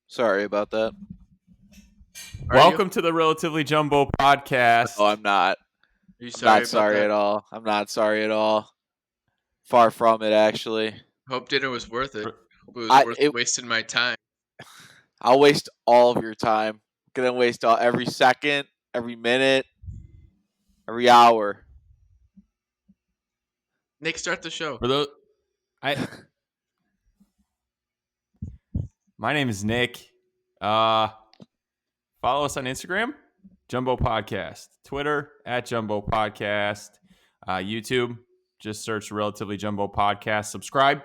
Sorry about that. Welcome to the Relatively Jumbo podcast. No, I'm not. You I'm not sorry at all. I'm not sorry at all. Far from it, actually. Hope dinner was worth it. Hope it was worth wasting my time. I'll waste all of your time. I'm gonna waste every second, every minute, every hour. Nick, start the show. My name is Nick. Follow us on Instagram, Jumbo Podcast. Twitter, @Jumbo Podcast. YouTube, just search Relatively Jumbo Podcast. Subscribe.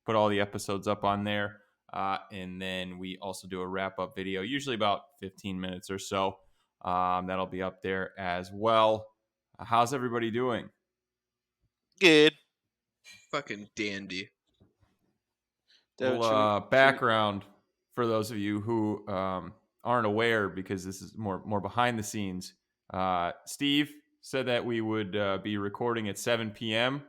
Put all the episodes up on there. And then we also do a wrap-up video, usually about 15 minutes or so. That'll be up there as well. How's everybody doing? Good. Fucking dandy. Well, background for those of you who aren't aware, because this is more behind the scenes. Steve said that we would be recording at 7 p.m.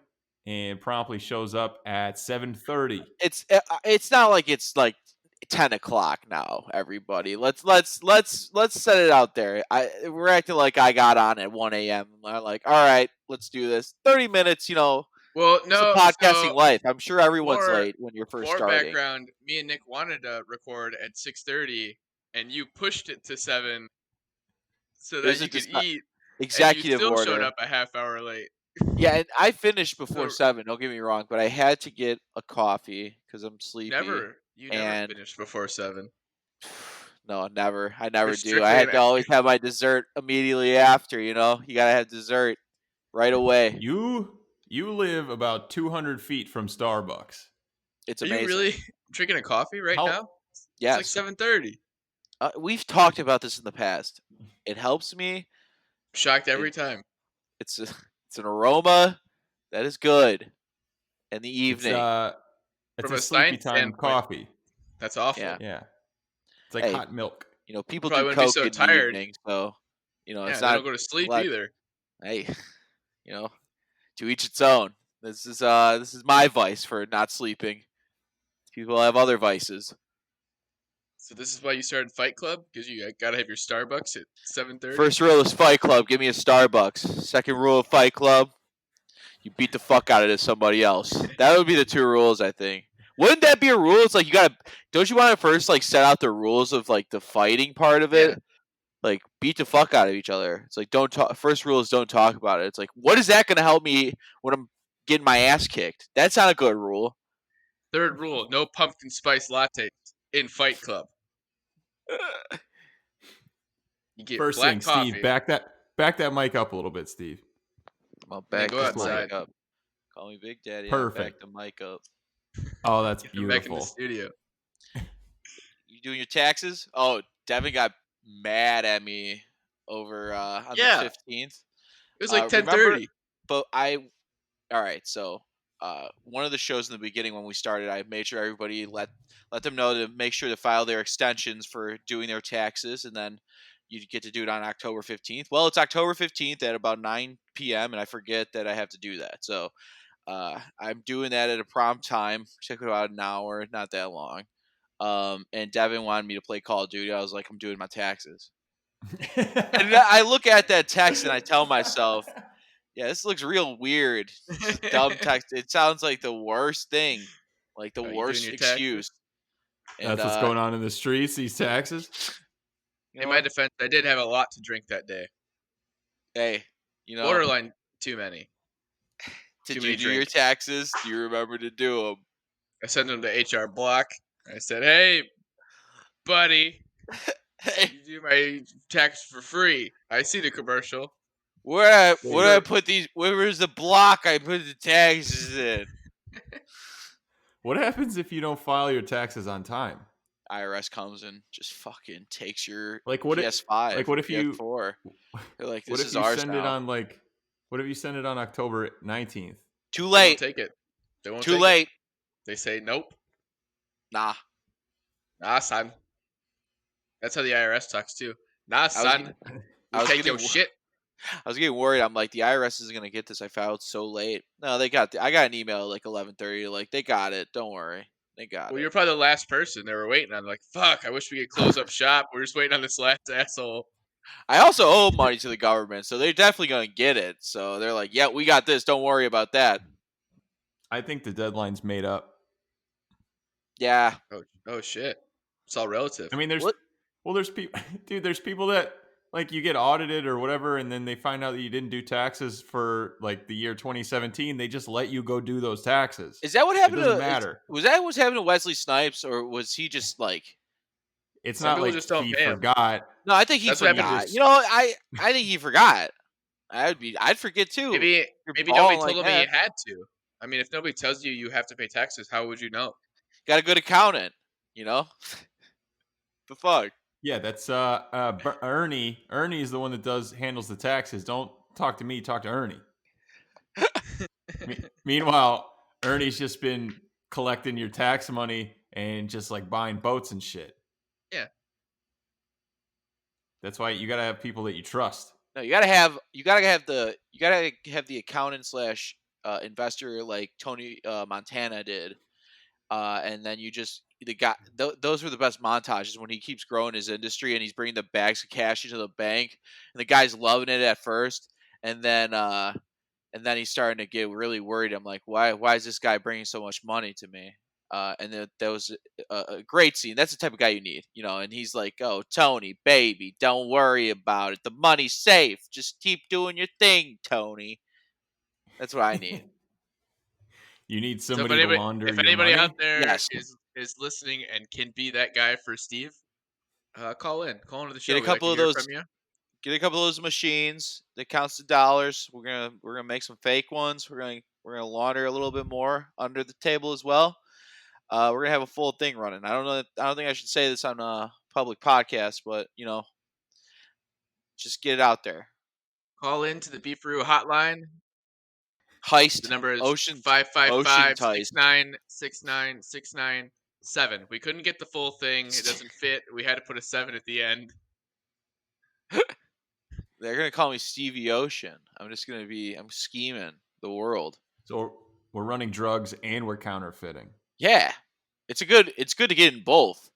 and promptly shows up at 7:30. It's not like it's like 10 o'clock now. Everybody, let's set it out there. We're acting like I got on at 1 a.m. I'm like, all right, let's do this. 30 minutes, Well, no, it's a podcasting life. I'm sure everyone's late when you're first starting. Background, me and Nick wanted to record at 6:30, and you pushed it to 7 so that you could eat. Executive and you still order. Showed up a half hour late. Yeah, and I finished before 7. Don't get me wrong, but I had to get a coffee because I'm sleepy. You never finished before 7. No, never. I never do. I had to always have my dessert immediately after. You gotta have dessert right away. You live about 200 feet from Starbucks. It's amazing. Are you really drinking a coffee right now? Yes. It's like 7:30. We've talked about this in the past. It helps me. Shocked every time. It's an aroma that is good in the evening. It's a sleepy time coffee. That's awful. Yeah. It's like hot milk. People do coke in the evening, so it's not. They don't go to sleep either. Hey, to each its own. This is my vice for not sleeping. People have other vices. So this is why you started Fight Club? Because you gotta have your Starbucks at 7:30? First rule is Fight Club, give me a Starbucks. Second rule of Fight Club, you beat the fuck out of somebody else. That would be the 2 rules, I think. Wouldn't that be a rule? It's like don't you want to first set out the rules of the fighting part of it? Yeah. Beat the fuck out of each other. It's like don't talk. First rule is don't talk about it. It's like, what is that going to help me when I'm getting my ass kicked? That's not a good rule. Third rule, no pumpkin spice lattes in Fight Club. You get First black thing, coffee. Steve, back that mic up a little bit, Steve. I'll back go outside. Up. Call me Big Daddy. Perfect. I'll back the mic up. Oh, that's beautiful. Back in the studio. You doing your taxes? Oh, Devin got mad at me over on the 15th. It was like 10:30. But all right, so one of the shows in the beginning when we started, I made sure everybody let them know to make sure to file their extensions for doing their taxes, and then you get to do it on October 15th. Well, it's October 15th at about 9 p.m., and I forget that I have to do that. So I'm doing that at a prompt time. Took about an hour, not that long. And Devin wanted me to play Call of Duty. I was like, I'm doing my taxes. And I look at that text and I tell myself, yeah, this looks real weird. Dumb text. It sounds like the worst thing, like the worst excuse. That's what's going on in the streets, these taxes. In my defense, I did have a lot to drink that day. Hey, borderline too many. Did you do your taxes? Do you remember to do them? I sent them to HR Block. I said, "Hey, buddy, you do my tax for free." I see the commercial. Where I put these? Where's the block I put the taxes in? What happens if you don't file your taxes on time? IRS comes and just fucking takes your PS5. What if you PS4? They're like, this is ours now. What if you send it on October 19th? Too late. They won't take it. They won't. Too late. They say nope. Nah, son. That's how the IRS talks too. Nah, son. I was take your shit. I was getting worried. I'm like, the IRS isn't gonna get this. I filed so late. No, they got. I got an email at like 11:30. Like, they got it. Don't worry. They got Well, it. you're probably the last person they were waiting on. Like, fuck, I wish we could close up shop. We're just waiting on this last asshole. I also owe money to the government, so they're definitely going to get it. So they're like, yeah, we got this. Don't worry about that. I think the deadline's made up. Yeah. Oh shit. It's all relative. I mean, there's What? people, dude. There's people that like you get audited or whatever, and then they find out that you didn't do taxes for like the year 2017. They just let you go do those taxes. Is that what It happened doesn't to? matter. Was that what's happened to Wesley Snipes, or was he just like? It's Some not people like just don't he pay him. forgot. No, I think he That's what happened forgot. to. I think he forgot. I'd forget too. Maybe You're nobody balling told like him he that. had to. I mean, if nobody tells you you have to pay taxes, how would you know? Got a good accountant. You know. The fuck. Yeah, that's Ernie. Ernie is the one that handles the taxes. Don't talk to me. Talk to Ernie. Meanwhile, Ernie's just been collecting your tax money and just like buying boats and shit. Yeah. That's why you gotta have people that you trust. No, you gotta have the accountant slash investor like Tony Montana did, and then you just the guy. Those were the best montages when he keeps growing his industry and he's bringing the bags of cash into the bank, and the guy's loving it at first, and then he's starting to get really worried. I'm like, why is this guy bringing so much money to me? And that was a great scene. That's the type of guy you need, And he's like, "Oh, Tony, baby, don't worry about it. The money's safe. Just keep doing your thing, Tony." That's what I need. You need So somebody to launder if your anybody out money. there Yes, is listening and can be that guy for Steve, call into the get show. a We like couple to of hear those. from you. Get a couple of those machines that counts the dollars. We're gonna make some fake ones. We're gonna launder a little bit more under the table as well. We're gonna have a full thing running. I don't think I should say this on a public podcast, but just get it out there. Call into the Beefaroo hotline. The Heist, number is ocean, ocean 555 heist. 6969697. We couldn't get the full thing. It doesn't fit. We had to put a 7 at the end. They're gonna call me Stevie Ocean. I'm scheming the world. So we're running drugs and we're counterfeiting. Yeah, it's good to get in both.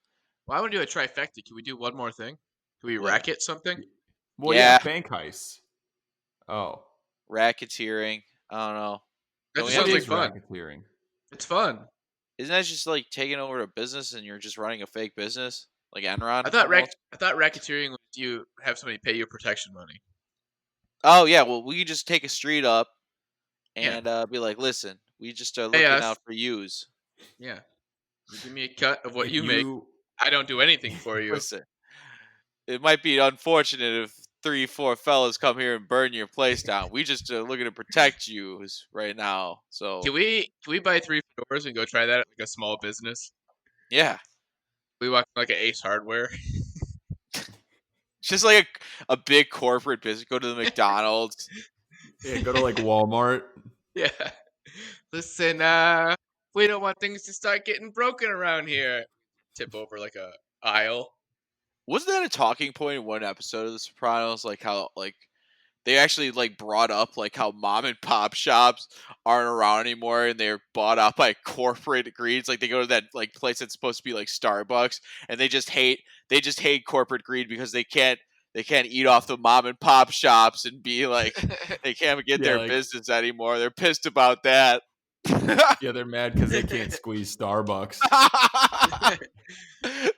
Well, I want to do a trifecta. Can we do one more thing? Can we What? racket something? Well, Yeah. bank heists. Oh, Racketeering. I don't know. That Don't just we have sounds to- like fun. racketeering. It's fun. Isn't that just like taking over a business and you're just running a fake business like Enron? I thought almost? racketeering was you have somebody pay you protection money. Oh yeah, well we can just take a street up Yeah. and be like, listen, we just are Hey, looking us. out for yous. Yeah. You give me a cut of what If you make. I don't do anything for you. Listen, it might be unfortunate if 3-4 fellas come here and burn your place down. We just are looking to protect you right now. So Can we buy 3 doors and go try that at like a small business? yeah, We walk like an Ace Hardware. just like a big corporate business. Go to the McDonald's. Yeah, go to like Walmart. Yeah. Listen, we don't want things to start getting broken around here. Tip over like a aisle. Wasn't that a talking point in one episode of The Sopranos? Like how they actually like brought up like how mom and pop shops aren't around anymore and they're bought out by corporate greeds. Like they go to that like place that's supposed to be like Starbucks and they just hate corporate greed because they can't eat off the mom and pop shops and be like they can't get Yeah, their like- business anymore. They're pissed about that. Yeah, they're mad because they can't squeeze Starbucks.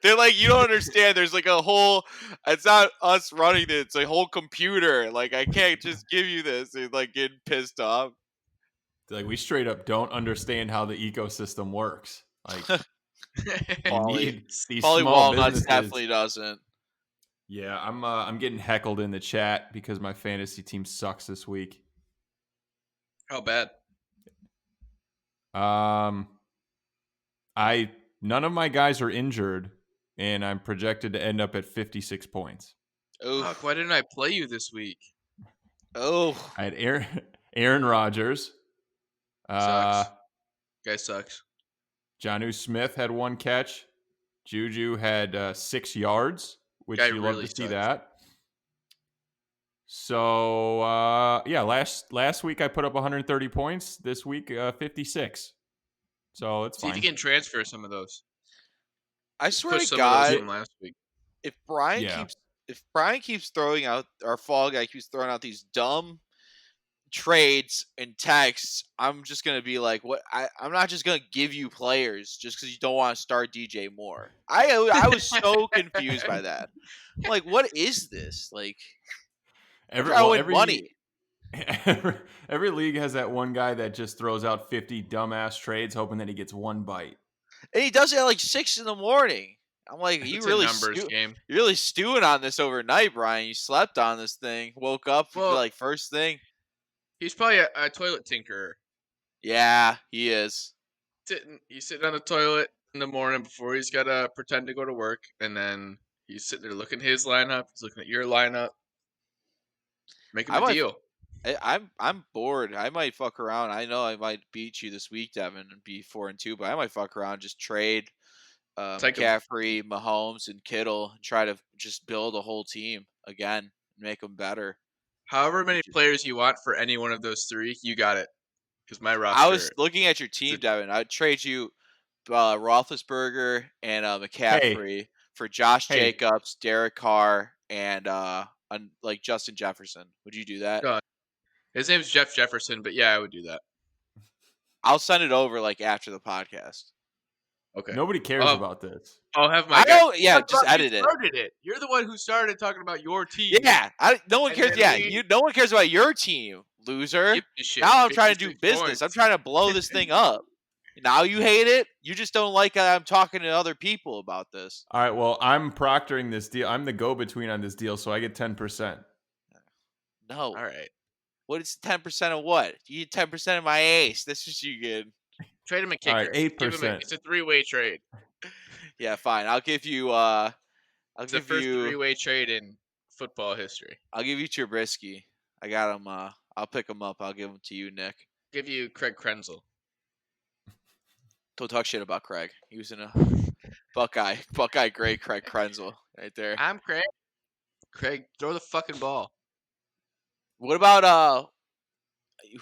They're like, you don't understand. There's like a whole. It's not us running it. It's a whole computer. Like I can't just give you this. They're like getting pissed off. Like we straight up don't understand how the ecosystem works. Like you Pauly- need these Pauly small Walnuts businesses. definitely doesn't. Yeah, I'm getting heckled in the chat because my fantasy team sucks this week. How bad? None of my guys are injured, and I'm projected to end up at 56 points. Fuck, why didn't I play you this week? Oh, I had Aaron Rodgers. Sucks. Guy sucks. Jonnu Smith had 1 catch. Juju had 6 yards, which Guy you love really to see sucks. that. So yeah, last week I put up 130 points. This week 56. So it's See if fine. you can transfer some of those. I Just swear push to some of those God, from last week. if Yeah. Brian keeps throwing out, our fall guy keeps throwing out these dumb trades and texts, I'm just gonna be like, what? I'm not just gonna give you players just because you don't want to start DJ Moore. I was so confused by that. I'm like, what is this? Like, I'm Every trying to well, win every money, every league has that one guy that just throws out 50 dumbass trades, hoping that he gets one bite. and he does it at like 6 in the morning. I'm like, It's a numbers game. you're really stewing on this overnight, Brian. You slept on this thing, woke up Well, like first thing. he's probably a toilet tinkerer. Yeah, he is. He's sitting on the toilet in the morning before he's gotta pretend to go to work, and then he's sitting there looking at his lineup. He's looking at your lineup. Make him I a might. deal. I'm bored. I might fuck around. I know I might beat you this week, Devin, and be 4-2. But I might fuck around, just trade It's like McCaffrey, Mahomes, and Kittle, and try to just build a whole team again, make them better. however many players you want for any one of those three, you got it. Because my I was roster, looking at your team, Devin. I'd trade you Roethlisberger and Hey, McCaffrey for Josh hey, Jacobs, Derek Carr, and like Justin Jefferson. Would you do that? done. His name's Jeff Jefferson, but yeah, I would do that. I'll send it over like after the podcast. Okay. nobody cares about this. I'll have my I guy. don't. Yeah, just edit You it. started it. You're the one who started talking about your team. Yeah, no one And cares. then Yeah, no one cares about your team, loser. Give a shit. Now I'm trying to do 56 business. I'm points. trying to blow this thing up. Now you hate it. You just don't like I'm talking to other people about this. All right, well, I'm proctoring this deal. I'm the go-between on this deal, so I get 10%. No. All right. What is 10% of what? You get 10% of my ace. That's what you get. Trade him a All kicker. right, Give him 8%. it's a three-way trade. Yeah, fine. I'll give you. It's the first three-way trade in football history. I'll give you Trubisky. I got him. I'll pick him up. I'll give him to you, Nick. Give you Craig Krenzel. Don't talk shit about Craig. He was in a Buckeye great Craig Krenzel right there. I'm Craig. Craig, throw the fucking ball. What about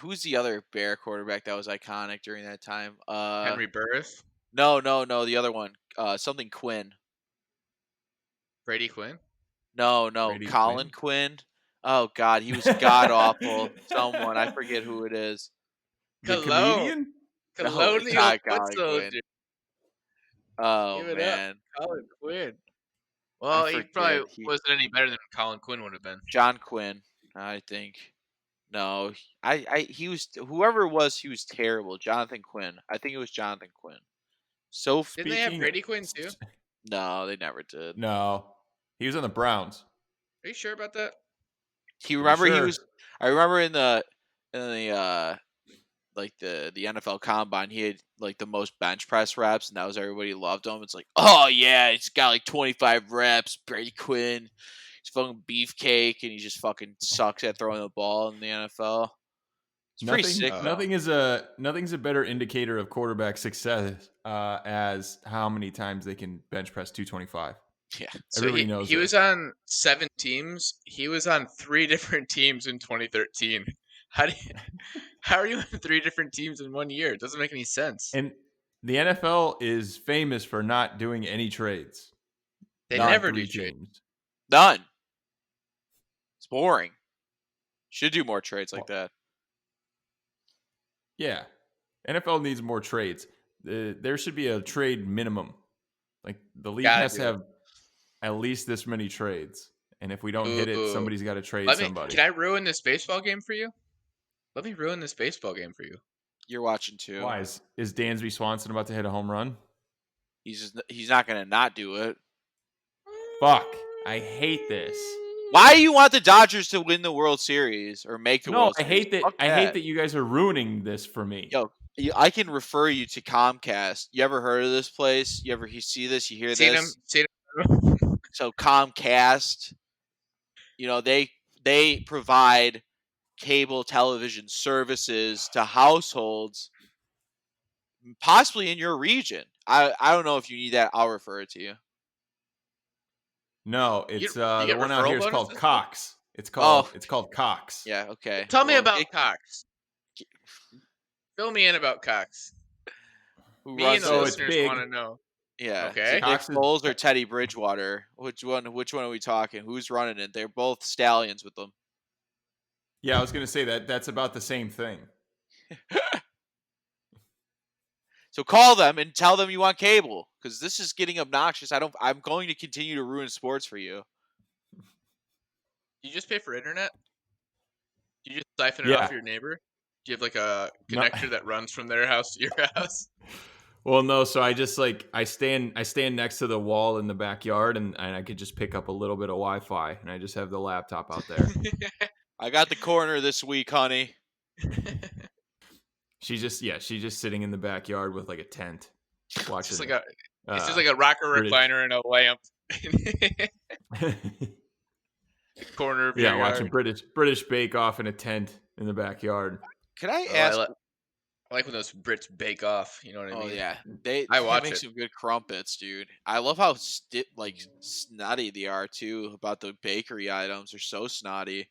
who's the other Bear quarterback that was iconic during that time? Henry Burris. No, the other one. Something Quinn. Brady Quinn. No, Brady Colin Quinn. Oh God, he was god awful. Someone I forget who it is. The Cologne. comedian? No, it's Colonial not foot Colin soldier. Quinn. Oh Give it man, up, Colin Quinn. Well, he probably forget. wasn't any better than Colin Quinn would have been. John Quinn, I think. No, he was whoever it was. He was terrible. Jonathan Quinn. I think it was Jonathan Quinn. So Didn't they have Brady Quinn too? no, they never did. No. He was on the Browns. Are you sure about that? He remember he sure. was. I remember in the like the NFL Combine, he had like the most bench press reps, and that was everybody loved him. It's like, oh yeah, he's got like 25 reps. Brady Quinn, he's fucking beefcake, and he just fucking sucks at throwing the ball in the NFL. It's pretty sick. Though. Nothing's a better indicator of quarterback success as how many times they can bench press 225. Yeah. Everybody knows he this. was on 7 teams. He was on 3 different teams in 2013. How are you on 3 different teams in 1 year? It doesn't make any sense. And the NFL is famous for not doing any trades. They Not never three do trades. teams. None. It's boring. Should do more trades like that. Yeah. NFL needs more trades. There should be a trade minimum. Like the league has to have at least this many trades. And if we don't hit it, somebody's got to trade somebody. Can I ruin this baseball game for you? Let me ruin this baseball game for you. You're watching too. Why is Dansby Swanson about to hit a home run? He's not gonna not do it. Fuck. I hate this. Why do you want the Dodgers to win the World Series or make the World Series? I hate that. I hate that you guys are ruining this for me. Yo, I can refer you to Comcast. You ever heard of this place? You see this? You hear this? Seen him. So Comcast, they provide cable television services to households, possibly in your region. I don't know if you need that. I'll refer it to you. No, it's you the one out here is called bonuses? Cox. It's called Cox. Yeah. Okay. Tell me about Cox. Fill me in about Cox. Who Me and runs the So it? it's listeners want big. to know. Yeah, is it Okay. Nick Cox is. Foles or Teddy Bridgewater? Which one? Which one are we talking? Who's running it? They're both stallions with them. Yeah, I was gonna say that's about the same thing. So call them and tell them you want cable because this is getting obnoxious. I'm going to continue to ruin sports for you. You just pay for internet? You just siphon it off Yeah. your neighbor? Do you have like a No. connector that runs from their house to your house? Well, no. So I just I stand next to the wall in the backyard, and I could just pick up a little bit of Wi-Fi, and I just have the laptop out there. I got the corner this week, honey. She's just sitting in the backyard with like a tent, It's watching just like a rocker British. recliner and a lamp in the corner of your Yeah, watching yard. British Bake Off in a tent in the backyard. Can I Oh, ask? I like when those Brits bake off. You know what I Oh mean? yeah, they I they watch make it. some good crumpets, dude. I love how snotty they are too about the bakery items. They're so snotty.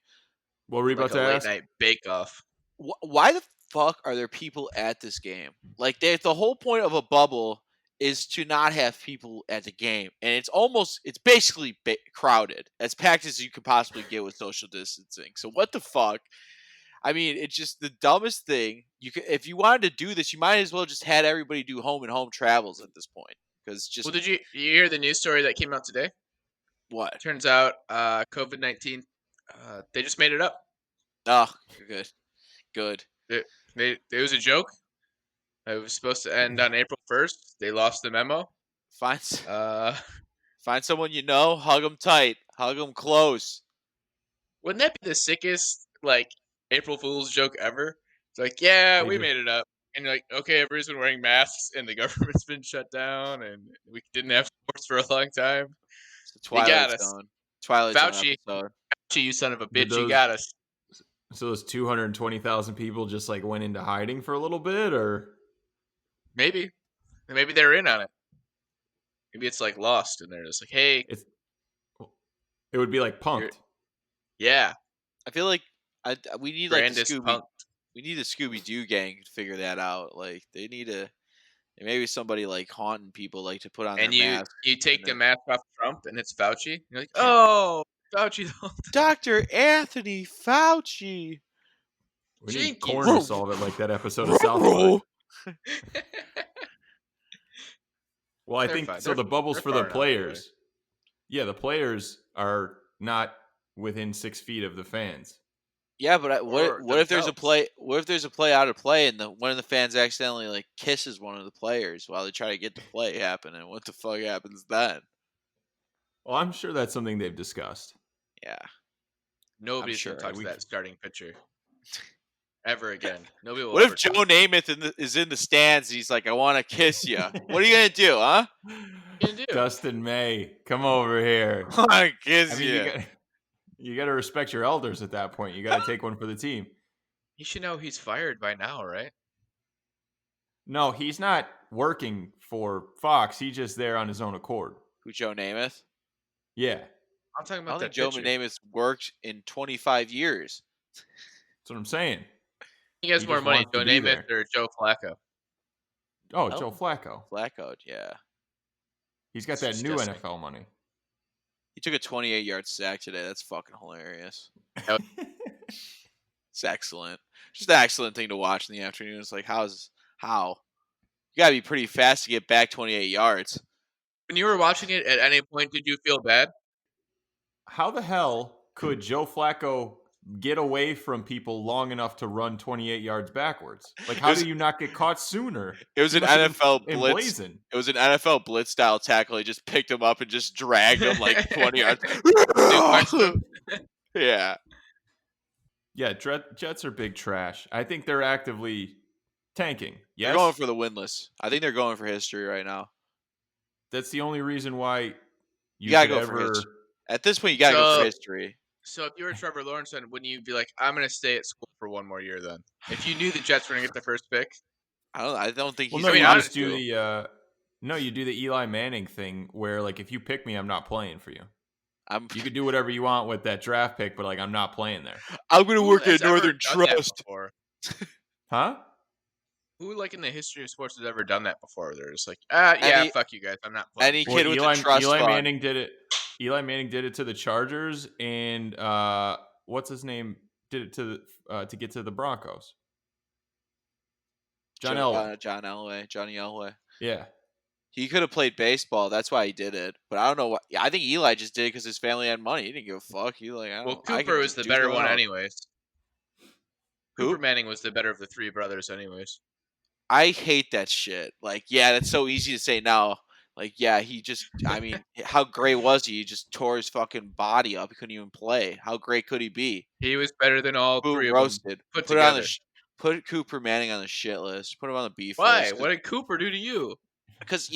What were you Like about a to late ask? night bake off. Why the fuck are there people at this game? Like, the whole point of a bubble is to not have people at the game, and it's basically crowded, as packed as you could possibly get with social distancing. So what the fuck? I mean, it's just the dumbest thing. If you wanted to do this, you might as well just had everybody do home and home travels at this point, because just Well, did you hear the news story that came out today? what? Turns out COVID-19, they just made it up. Oh, good. It was a joke. It was supposed to end on April 1st. They lost the memo. Find Uh, find someone you know, hug them tight, hug them close. wouldn't that be the sickest April Fool's joke ever? It's like, yeah, They we just made it up, and you're like, okay, everybody's been wearing masks, and the government's been shut down, and we didn't have sports for a long time. It's the They got Twilight us, Zone. Twilight Zone Fauci. episode. Fauci, you son of a did bitch, you those got us. so those 220,000 people just went into hiding for a little bit, or Maybe they're in on it. Maybe it's Lost, and they're just like, hey, it's it would be like you're, Punked. yeah, I feel like we need Brandis Punk. we need the Scooby Doo gang to figure that out. Like they need to maybe somebody haunting people to put on And their mask. you take and the then, mask off Trump, and it's Fauci. You're like, Yeah. oh, Fauci the whole time. Dr. Anthony Fauci. We need Jinkies. Corn to solve it like that episode of South Park. Well, I They're think fine. so. The bubbles they're for the far enough away. players. Yeah, the players are not within 6 feet of the fans. Yeah, but Or what if there's a themselves. play? What if there's a play out of play and one of the fans accidentally kisses one of the players while they try to get the play happening? What the fuck happens then? Well, I'm sure that's something they've discussed. Yeah, Nobody's sure. gonna talk to that starting pitcher ever again. Nobody will. What ever if Joe talk. Namath is in the stands and he's like, "I want to kiss you." What are you gonna do, huh? What you gonna do? Dustin May, come over here. I want to kiss I mean, you got to respect your elders at that point. You got to take one for the team. He should know he's fired by now, right? No, he's not working for Fox. He's just there on his own accord. Who, Joe Namath? Yeah, I'm talking I about don't think that Joe pitcher. Namath worked in 25 years. that's what I'm saying. He has He more just money, wants to Joe be Namath there. or Joe Flacco. Oh, Joe Flacco. Flacco, yeah. He's got It's that new disgusting. NFL money. He took a 28-yard sack today. That's fucking hilarious. It's excellent. Just an excellent thing to watch in the afternoon. It's like, how? You gotta be pretty fast to get back 28 yards. When you were watching it, at any point did you feel bad? How the hell could Joe Flacco get away from people long enough to run 28 yards backwards? How do you not get caught sooner? It was He an must have NFL been blitz. emblazoned. It was an NFL blitz style tackle. He just picked him up and just dragged him 20 yards. Yeah. Yeah, Jets are big trash. I think they're actively tanking. Yes, They're going for the winless. I think they're going for history right now. that's the only reason why You gotta could go for ever. history. At this point, you gotta go for history. So if you were Trevor Lawrence, then wouldn't you be like, I'm going to stay at school for one more year then? If you knew the Jets were going to get the first pick? I don't think Well, he's no, you going just do to. you do the Eli Manning thing where if you pick me, I'm not playing for you. I'm You could do whatever you want with that draft pick, but I'm not playing there. gonna Who work has at ever Northern done that Trust. before? Huh? Who, like, in the history of sports has ever done that before? They're just like, yeah, Any fuck you guys, I'm not playing. any Well, kid with a trust Eli fund. Manning did it. Eli Manning did it to the Chargers, and what's his name did it to get to the Broncos. John Elway. Johnny Elway. Yeah. He could have played baseball. That's why he did it. But I don't know what. I think Eli just did it because his family had money. He didn't give a fuck. He like, Well, I Cooper can was just the do better something one else. anyways. Who? Cooper Manning was the better of the three brothers anyways. I hate that shit. Like, yeah, that's so easy to say now. Like, yeah, he just. I mean, how great was he? He just tore his fucking body up. He couldn't even play. How great could he be? He was better than all Boom, three of them roasted. put Put it on together. put Cooper Manning on the shit list. Put him on the beef Why? list. What did Cooper do to you? Because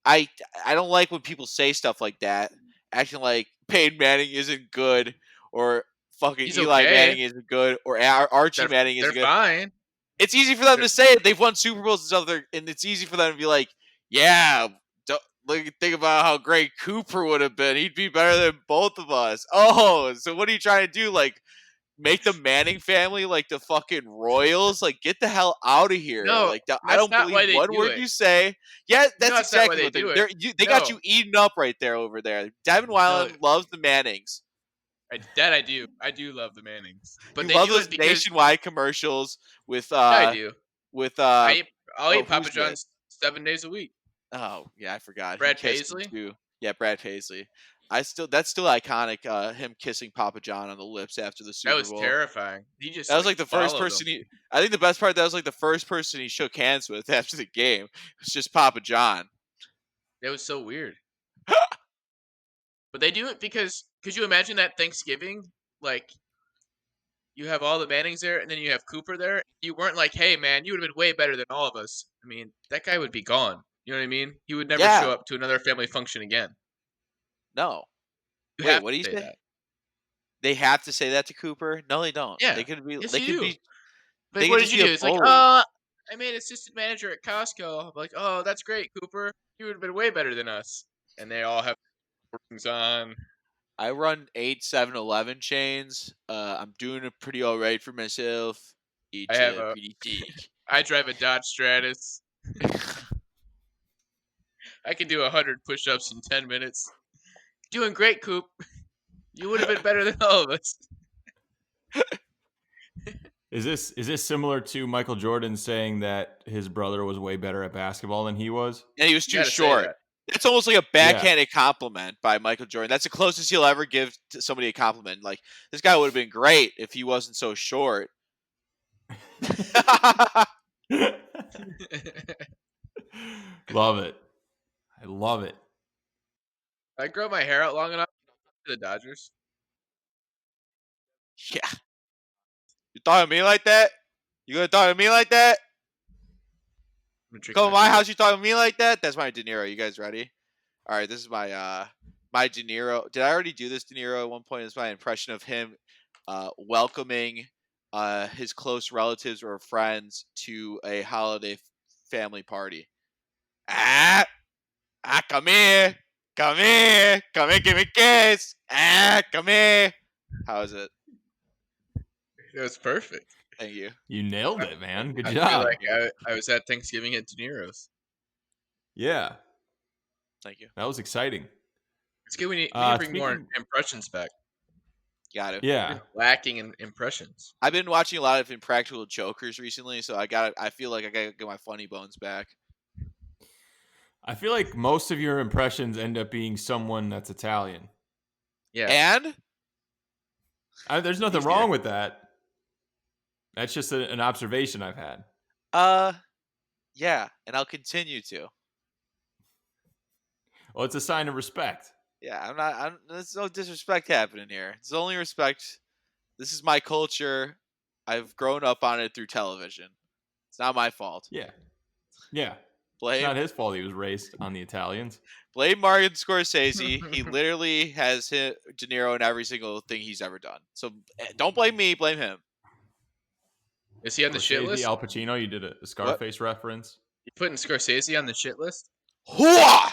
I don't like when people say stuff like that, acting like Peyton Manning isn't good or fucking He's Eli okay. Manning isn't good or Archie Manning isn't They're good. fine. It's easy for them to say it. They've won Super Bowls and stuff, and it's easy for them to be like, yeah. Think about how great Cooper would have been. He'd be better than both of us. Oh, so what are you trying to do? Like, make the Manning family like the fucking Royals? Like, get the hell out of here. No, like, I that's don't not why bhy they one do word it. you say. Yeah, that's that's not why exactly they what do they're. it. They got No. you eaten up right there over there. Devin Weiland loves the Mannings. I do. I do love the Mannings, but You they love do those it because nationwide commercials with I do. with I'll eat who's Papa with? John's 7 days a week. Oh yeah, I forgot. Brad He kissed him Paisley? too. Yeah, Brad Paisley. That's still iconic. Him kissing Papa John on the lips after the That Super was Bowl. terrifying. He just That was like the first followed person him. I think the best part, that was like the first person he shook hands with after the game. It was just Papa John. It was so weird. But they do it because could you imagine that Thanksgiving? Like, you have all the Mannings there, and then you have Cooper there. You weren't like, hey, man, you would have been way better than all of us. I mean, that guy would be gone. You know what I mean? He would never Yeah. show up to another family function again. No. You Wait, have what do you to say? that. They have to say that to Cooper? No, they don't. Yeah. They could be. Yes, They you could do. be. Like, They what could did just you be do? a It's like, bully. I made assistant manager at Costco. I'm like, oh, that's great, Cooper. You would have been way better than us. And they all have things on. I run 8 7-Eleven chains. I'm doing it pretty all right for myself. It's pretty sick. I drive a Dodge Stratus. I can do 100 push-ups in 10 minutes. Doing great, Coop. You would have been better than all of us. Is this similar to Michael Jordan saying that his brother was way better at basketball than he was? And he was You too gotta say short. that. It's almost like a backhanded compliment by Michael Jordan. That's the closest he'll ever give to somebody a compliment. Like, this guy would have been great if he wasn't so short. Love it. I love it. I grow my hair out long enough to the Dodgers. Yeah. You talking to me like that? You gonna talk to me like that? Come to my house, you talking to me like that? That's my De Niro. You guys ready? All right, this is my my De Niro. Did I already do this De Niro at one point? It's my impression of him welcoming his close relatives or friends to a holiday family party. Come here, give me a kiss. Come here. How is it? It was perfect. Thank you. You nailed it, man. Good I job. feel like I was at Thanksgiving at De Niro's. Yeah. Thank you. That was exciting. It's good. We need to bring more speaking- impressions back. Got it. Yeah. Lacking in impressions. I've been watching a lot of Impractical Jokers recently, so I feel like I gotta get my funny bones back. I feel like most of your impressions end up being someone that's Italian. Yeah. And There's nothing wrong with that. That's just an observation I've had. Yeah, and I'll continue to. Well, it's a sign of respect. Yeah, there's no disrespect happening here. It's only respect. This is my culture. I've grown up on it through television. It's not my fault. Yeah. Yeah. Blame It's not his fault he was raised on the Italians. Blame Martin Scorsese. He literally has De Niro in every single thing he's ever done. So don't blame me. Blame him. Is he on the shit list? Al Pacino, you did a Scarface reference. You putting Scorsese on the shit list? Hooah!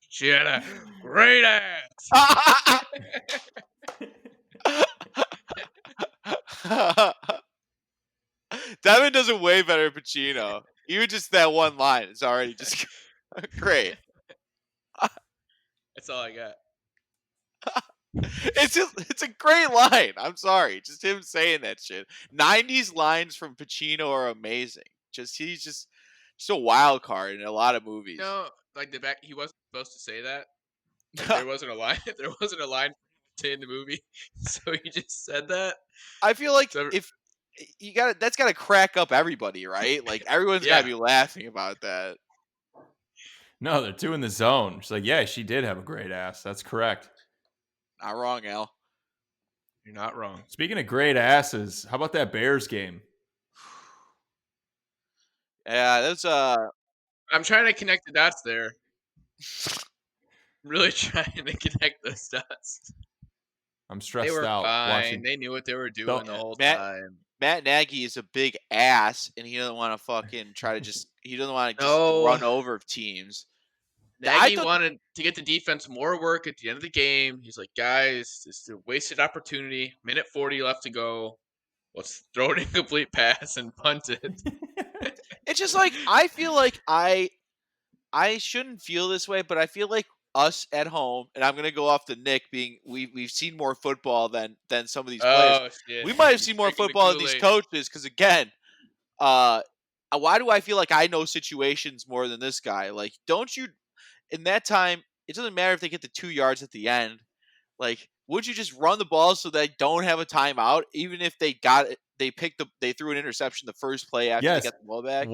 She had a great ass. Devin does it way better than Pacino. Even just that one line is already just great. That's all I got. It's a great line. I'm sorry, just him saying that shit. 90s lines from Pacino are amazing. He's just a wild card in a lot of movies. No, like he wasn't supposed to say that. Like there wasn't a line. There wasn't a line in the movie, so he just said that. I feel like So, if that's got to crack up everybody, right? Like everyone's got to yeah. be laughing about that. No, they're two in the zone. She's like, yeah, she did have a great ass. That's correct. Not wrong, Al. You're not wrong. Speaking of great asses, how about that Bears game? Yeah, that's I'm trying to connect the dots there. I'm really trying to connect those dots. I'm They stressed were out fine. watching. They knew what they were doing the whole Matt time. Matt Nagy is a big ass, and he doesn't want to fucking try to he doesn't want to just No. run over teams. Nagy wanted to get the defense more work at the end of the game. He's like, guys, this is a wasted opportunity. Minute 40 left to go. Let's throw an incomplete pass and punt it. It's just like I feel like I shouldn't feel this way, but I feel like us at home, and I'm gonna go off the Nick being we've seen more football than some of these players. Oh, shit. We might have He's seen more drinking the football than these Kool-Aid. coaches, because again, why do I feel like I know situations more than this guy? Like, don't you? In that time, it doesn't matter if they get the 2 yards at the end. Like, would you just run the ball so they don't have a timeout, even if they got it? They threw an interception the first play after they Yes. got the ball back.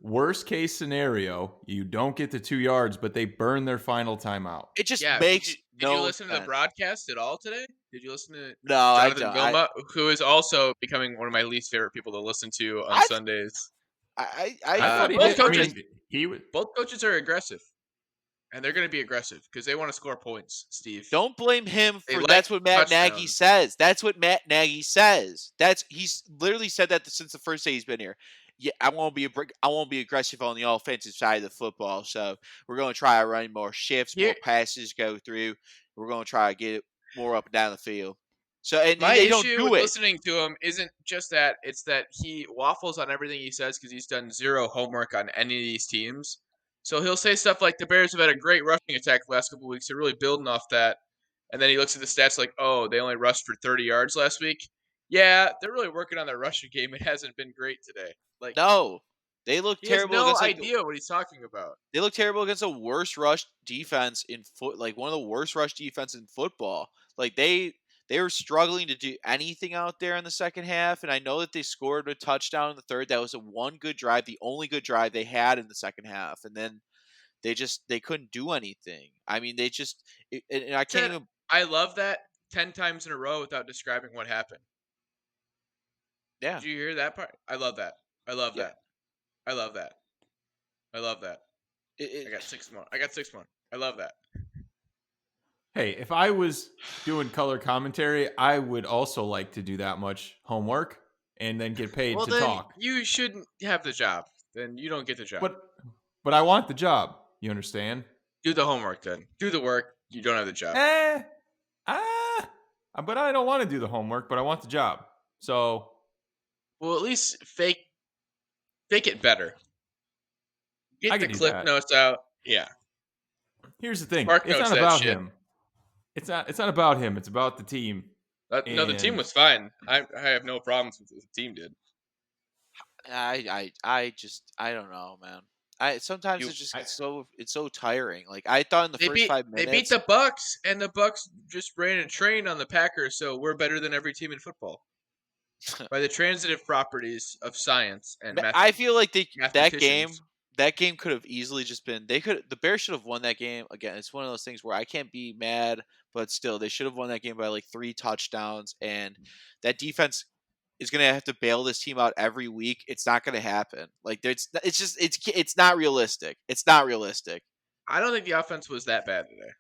Worst case scenario, you don't get the 2 yards, but they burn their final timeout. It just Yeah, makes did you no listen to the sense. broadcast at all today? Did you listen to No, I Jonathan don't. Vilma, who is also becoming one of my least favorite people to listen to on I Sundays? I thought he both did. I coaches- mean, he would. Both coaches are aggressive, and they're going to be aggressive because they want to score points, Steve. Don't blame him They for like that's what Matt Nagy touchdowns. says. That's what Matt Nagy says. He's literally said that since the first day he's been here. Yeah, I won't be aggressive on the offensive side of the football. So we're going to try to run more shifts, more passes go through. We're going to try to get it more up and down the field. So My they don't issue do with it. listening to him isn't just that; it's that he waffles on everything he says because he's done zero homework on any of these teams. So he'll say stuff like the Bears have had a great rushing attack the last couple of weeks. They're really building off that. And then he looks at the stats like, oh, they only rushed for 30 yards last week. Yeah, they're really working on their rushing game. It hasn't been great today. Like, No, they look he has terrible no against idea what he's talking about. They look terrible against the worst rush defense in like one of the worst rush defense in football. Like they were struggling to do anything out there in the second half, and I know that they scored a touchdown in the third. That was one good drive, the only good drive they had in the second half, and then they couldn't do anything. I mean, and I can't even. I love that 10 times in a row without describing what happened. Yeah. Did you hear that part? I love that. I love Yeah. that. I love that. I love that. I got 6 more. I love that. Hey, if I was doing color commentary, I would also like to do that much homework and then get paid Well, to then talk. you shouldn't have the job. Then you don't get the job. But I want the job. You understand? Do the homework then. Do the work. You don't have the job. But I don't want to do the homework, but I want the job. So, Well, at least fake it better. I Get the can do clip that. notes out. Yeah. Here's the thing. Spark It's notes not that about shit. him. It's not about him. It's about the team. No, the team was fine. I have no problems with what the team did. I don't know, man. Sometimes it's so tiring. Like I thought in the first 5 minutes They beat the Bucks, and the Bucks just ran a train on the Packers. So we're better than every team in football by the transitive properties of science and math. I feel like mathematicians. that game could have easily just been the Bears should have won that game. Again, it's one of those things where I can't be mad, but still they should have won that game by like 3 touchdowns, and that defense is going to have to bail this team out every week. It's not going to happen. Like it's not realistic. It's not realistic. I don't think the offense was that bad today.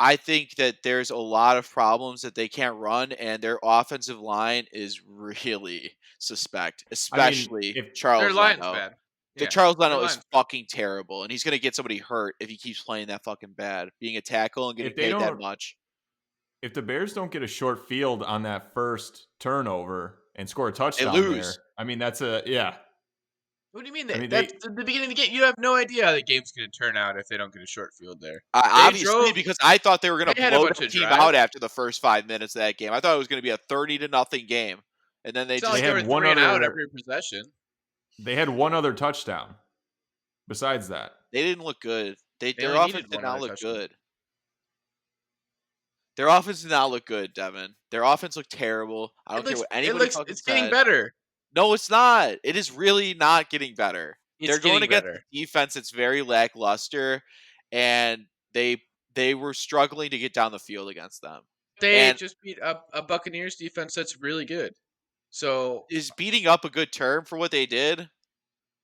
I think that there's a lot of problems that they can't run, and their offensive line is really suspect, especially if Charles Their line's Leno. bad. The Yeah, Charles their Leno is line's fucking terrible, and he's going to get somebody hurt if he keeps playing that fucking bad, being a tackle and getting If they paid that don't- much. If the Bears don't get a short field on that first turnover and score a They touchdown lose. there. I mean, that's a yeah. What do you mean? I mean, That's the beginning of the game. You have no idea how the game's going to turn out if they don't get a short field there. They Obviously, drove. because I thought they were going They to had a blow bunch that of team out drives. after the first 5 minutes of that game. I thought it was going to be a 30-0 game, and then they It's not they like just they were had one 3 and out other every possession. they had one other touchdown besides that. they didn't look good. They Their only offense needed did one not other look touchdown. good. Their offense did not look good, Devin. Their offense looked terrible. I don't care what anybody fucking It's getting said. better. No, it's not. It is really not getting better. It's They're going getting against better. a defense that's very lackluster, and they were struggling to get down the field against them. They And just beat a Buccaneers defense that's really good. So is beating up a good term for what they did?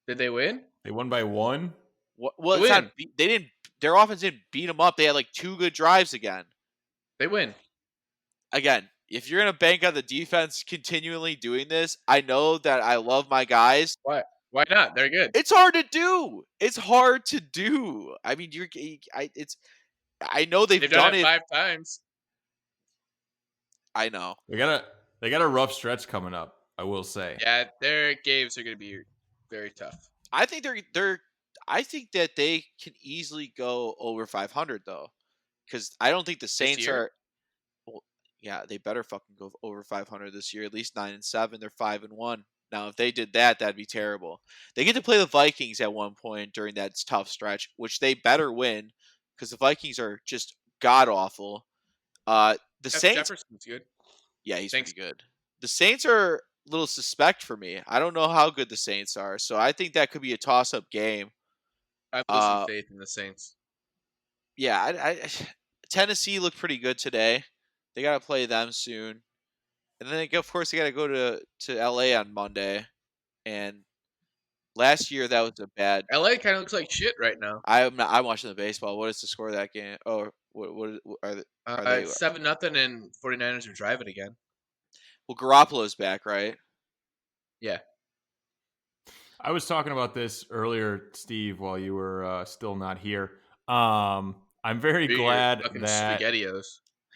did they win? They won by 1. Well, They it's not. win. They didn't. Their offense didn't beat them up. They had like 2 good drives again. They win. Again, if you're gonna bank on the defense continually doing this, I know that I love my guys. Why? Why not? They're good. It's hard to do. It's hard to do. I mean, I know they've They've done done it it. 5 times. I know. They got a rough stretch coming up, I will say. Yeah, their games are going to be very tough. I think they're. I think that they can easily go over 500 though, because I don't think the Saints year? are. Well, yeah, they better fucking go over 500 this year. At least 9-7. They're 5-1. Now, if they did that, that'd be terrible. They get to play the Vikings at one point during that tough stretch, which they better win because the Vikings are just god awful. The Saints, Jefferson's good. yeah, he's Thanks. pretty good. The Saints are a little suspect for me. I don't know how good the Saints are, so I think that could be a toss-up game. I have some Uh, faith in the Saints. yeah, Tennessee looked pretty good today. They got to play them soon. And then, of course, they got to go to LA on Monday. And last year, that was a bad. LA kind of looks like shit right now. I'm watching the baseball. What is the score of that game? Oh, what are they? It's 7-0 and 49ers are driving again. Well, Garoppolo's back, right? Yeah. I was talking about this earlier, Steve, while you were still not here. I'm very glad fucking that SpaghettiOs.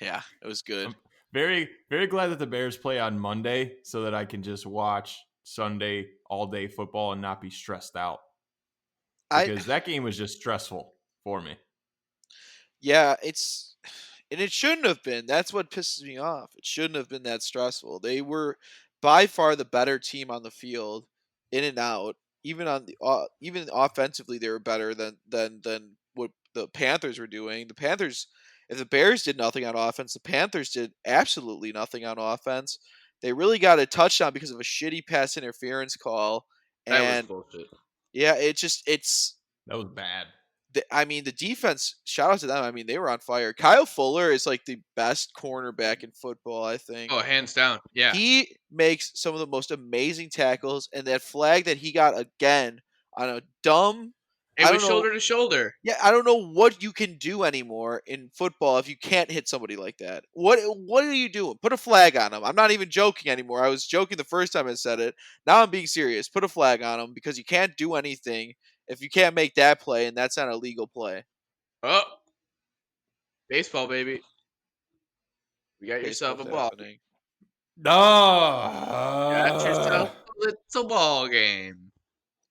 Yeah, it was good. I'm very, very glad that the Bears play on Monday so that I can just watch Sunday all day football and not be stressed out. Because that game was just stressful for me. Yeah, and it shouldn't have been. That's what pisses me off. It shouldn't have been that stressful. They were by far the better team on the field, in and out. Even on the even offensively, they were better than what the Panthers were doing. The Panthers, if the Bears did nothing on offense, the Panthers did absolutely nothing on offense. They really got a touchdown because of a shitty pass interference call, That was and bullshit. yeah, That was bad. I mean, the defense, shout out to them. I mean, they were on fire. Kyle Fuller is like the best cornerback in football, I think. Oh, hands down. Yeah. He makes some of the most amazing tackles, and that flag that he got again on a dumb. It I was don't know. shoulder to shoulder. Yeah, I don't know what you can do anymore in football if you can't hit somebody like that. What are you doing? Put a flag on him. I'm not even joking anymore. I was joking the first time I said it. Now I'm being serious. Put a flag on him because you can't do anything if you can't make that play, and that's not a legal play. Oh, baseball, baby. You got yourself Baseball's a ball. happening. Got yourself a little ball game.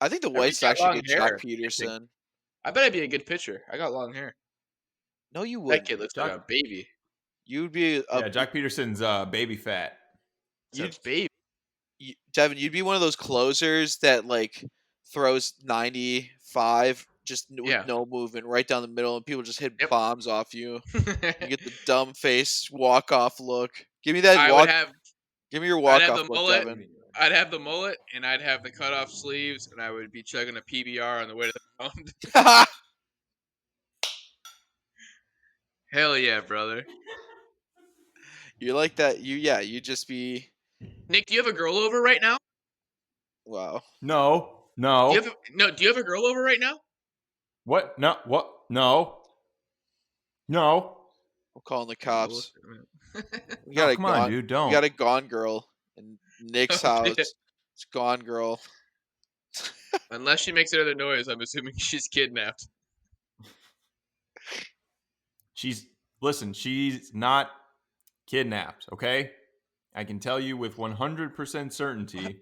I think the I White just got Sox should long get hair. Jock Peterson. I bet I'd be a good pitcher. I got long hair. No, you That wouldn't. kid looks like a baby. You'd be Yeah, Jack Peterson's baby fat. It's a baby. Devin. You'd be one of those closers that like throws 95 just with Yeah. no movement right down the middle, and people just hit Yep. bombs off you. You get the dumb face walk off look. Give me that I walk. would have. Give me your I'd walk have off the look, mullet. Devin. I'd have the mullet, and I'd have the cut off sleeves, and I would be chugging a PBR on the way to the mound. Hell yeah, brother. You're like that. You just be Nick, do you have a girl over right now? wow. No. Do you have a girl over right now? What? No. What? No. No. I'm calling the cops. We No, got a come on, dude. Don't. We got a gone girl in Nick's Oh, house. shit. It's gone girl. Unless she makes another noise, I'm assuming she's kidnapped. She's not kidnapped, okay? I can tell you with 100% certainty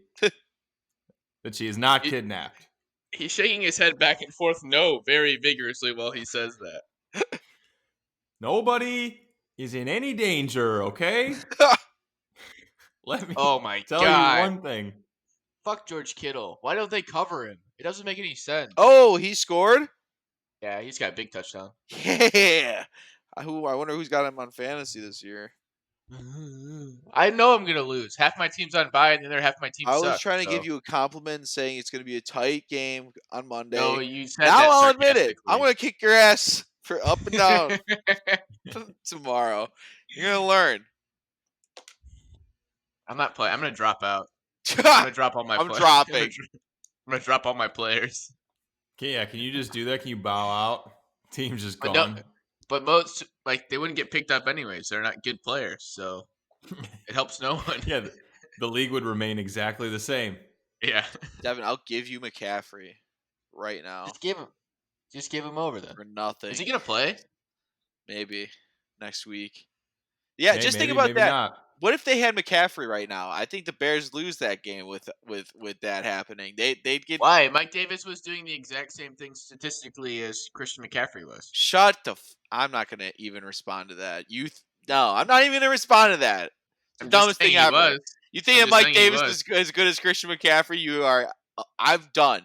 that she is not He- kidnapped. He's shaking his head back and forth no very vigorously while he says that. Nobody is in any danger, okay? Let Oh me my tell you god. one thing. Fuck George Kittle. Why don't they cover him? It doesn't make any sense. Oh, he scored? Yeah, he's got a big touchdown. Yeah. I wonder who's got him on fantasy this year. I know I'm gonna lose. Half my team's on bye, and the other half my team I was sucks. trying to So. give you a compliment saying it's going to be a tight game on Monday. No, you said Now that I'll admit it. I'm sarcastically. going to kick your ass for up and down tomorrow. You're going to learn. I'm not playing. I'm gonna drop out. I'm gonna drop all my I'm players. dropping. I'm gonna drop all my players. Okay, yeah, can you just do that? Can you bow out? Team's just But no, gone. but most they wouldn't get picked up anyways. They're not good players, so it helps no one. Yeah, the league would remain exactly the same. Yeah. Devin, I'll give you McCaffrey right now Just give him over then. for nothing. Is he gonna play? Maybe next week. Yeah, Hey, just think maybe, about maybe that. not. What if they had McCaffrey right now? I think the Bears lose that game with that happening. They'd get Why? Mike Davis was doing the exact same thing statistically as Christian McCaffrey was. shut the. I'm not gonna even respond to that. No, I'm not even gonna respond to that. It's the I'm just dumbest saying thing he ever. was. You think I'm that just Mike saying he Davis was. is as good as Christian McCaffrey? You are. I'm done.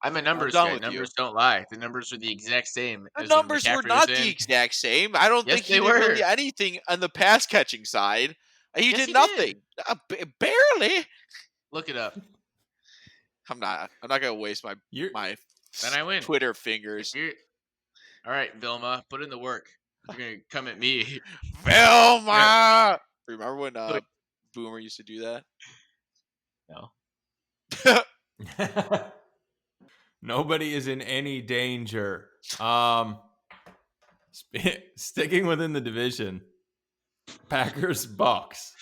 I'm a numbers done guy. with you. Numbers don't lie. The numbers are the exact same The as when numbers were McCaffrey was not the in. exact same. I don't Yes, think he they did really were. anything on the pass catching side. He Yes, did he nothing. did. Barely. Look it up. I'm not gonna waste my You're Then I win. Twitter If fingers. you're all right, Vilma, put in the work. You're gonna come at me. Velma. Remember when Look. Boomer used to do that? No. Nobody is in any danger. Sticking within the division, Packers Bucks.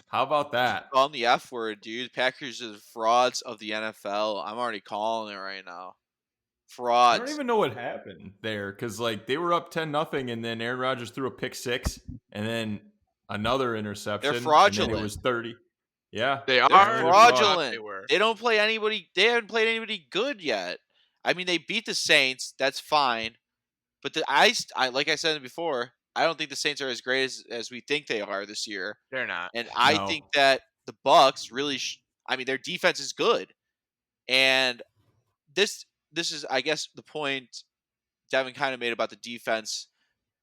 How about that? Calling the F word, dude. Packers are the frauds of the NFL. I'm already calling it right now. I Frauds. don't even know what happened there because they were up 10-0 and then Aaron Rodgers threw a pick six and then another interception. They're And fraudulent. then it was 30. Yeah, They They're are. fraudulent. They were. They don't play anybody. They haven't played anybody good yet. I mean, they beat the Saints. That's fine. But I like I said before, I don't think the Saints are as great as we think they are this year. They're not. And I No. think that the Bucks really. I mean, their defense is good, and this is, I guess, the point Devin kind of made about the defense.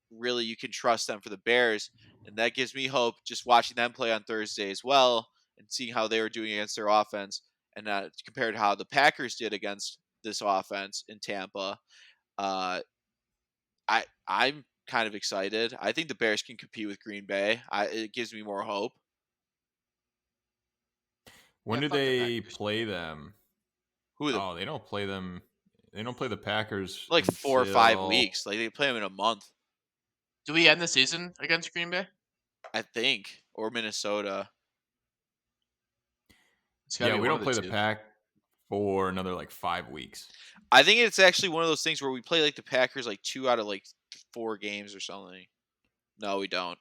Really, you can trust them for the Bears, and that gives me hope just watching them play on Thursday as well and seeing how they were doing against their offense, and compared to how the Packers did against this offense in Tampa. I'm kind of excited. I think the Bears can compete with Green Bay. It gives me more hope. When Yeah, do fuck the they Packers. play them? Who the Oh, they don't play them. They don't play the Packers like 4 or 5 until- weeks. Like they play them in a month, Do we end the season against Green Bay? I think, or Minnesota. It's gotta Yeah, be we one don't of play the the two. Pack for another 5 weeks. I think it's actually one of those things where we play like the Packers 2 out of 4 games or something. No, we don't.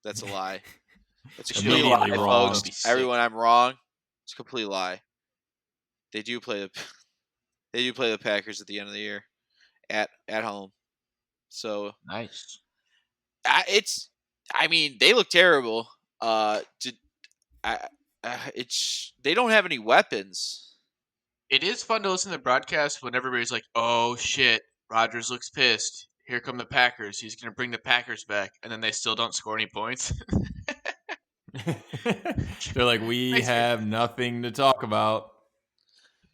That's a lie. That's a complete Immediately lie, wrong. folks. Be sick. Everyone, I'm wrong. It's a complete lie. They do play the Packers at the end of the year at home. So Nice. I mean, they look terrible. They don't have any weapons. It is fun to listen to the broadcast when everybody's like, "Oh shit, Rodgers looks pissed. Here come the Packers. He's gonna bring the Packers back," and then they still don't score any points. They're like, we Makes me- have nothing to talk about.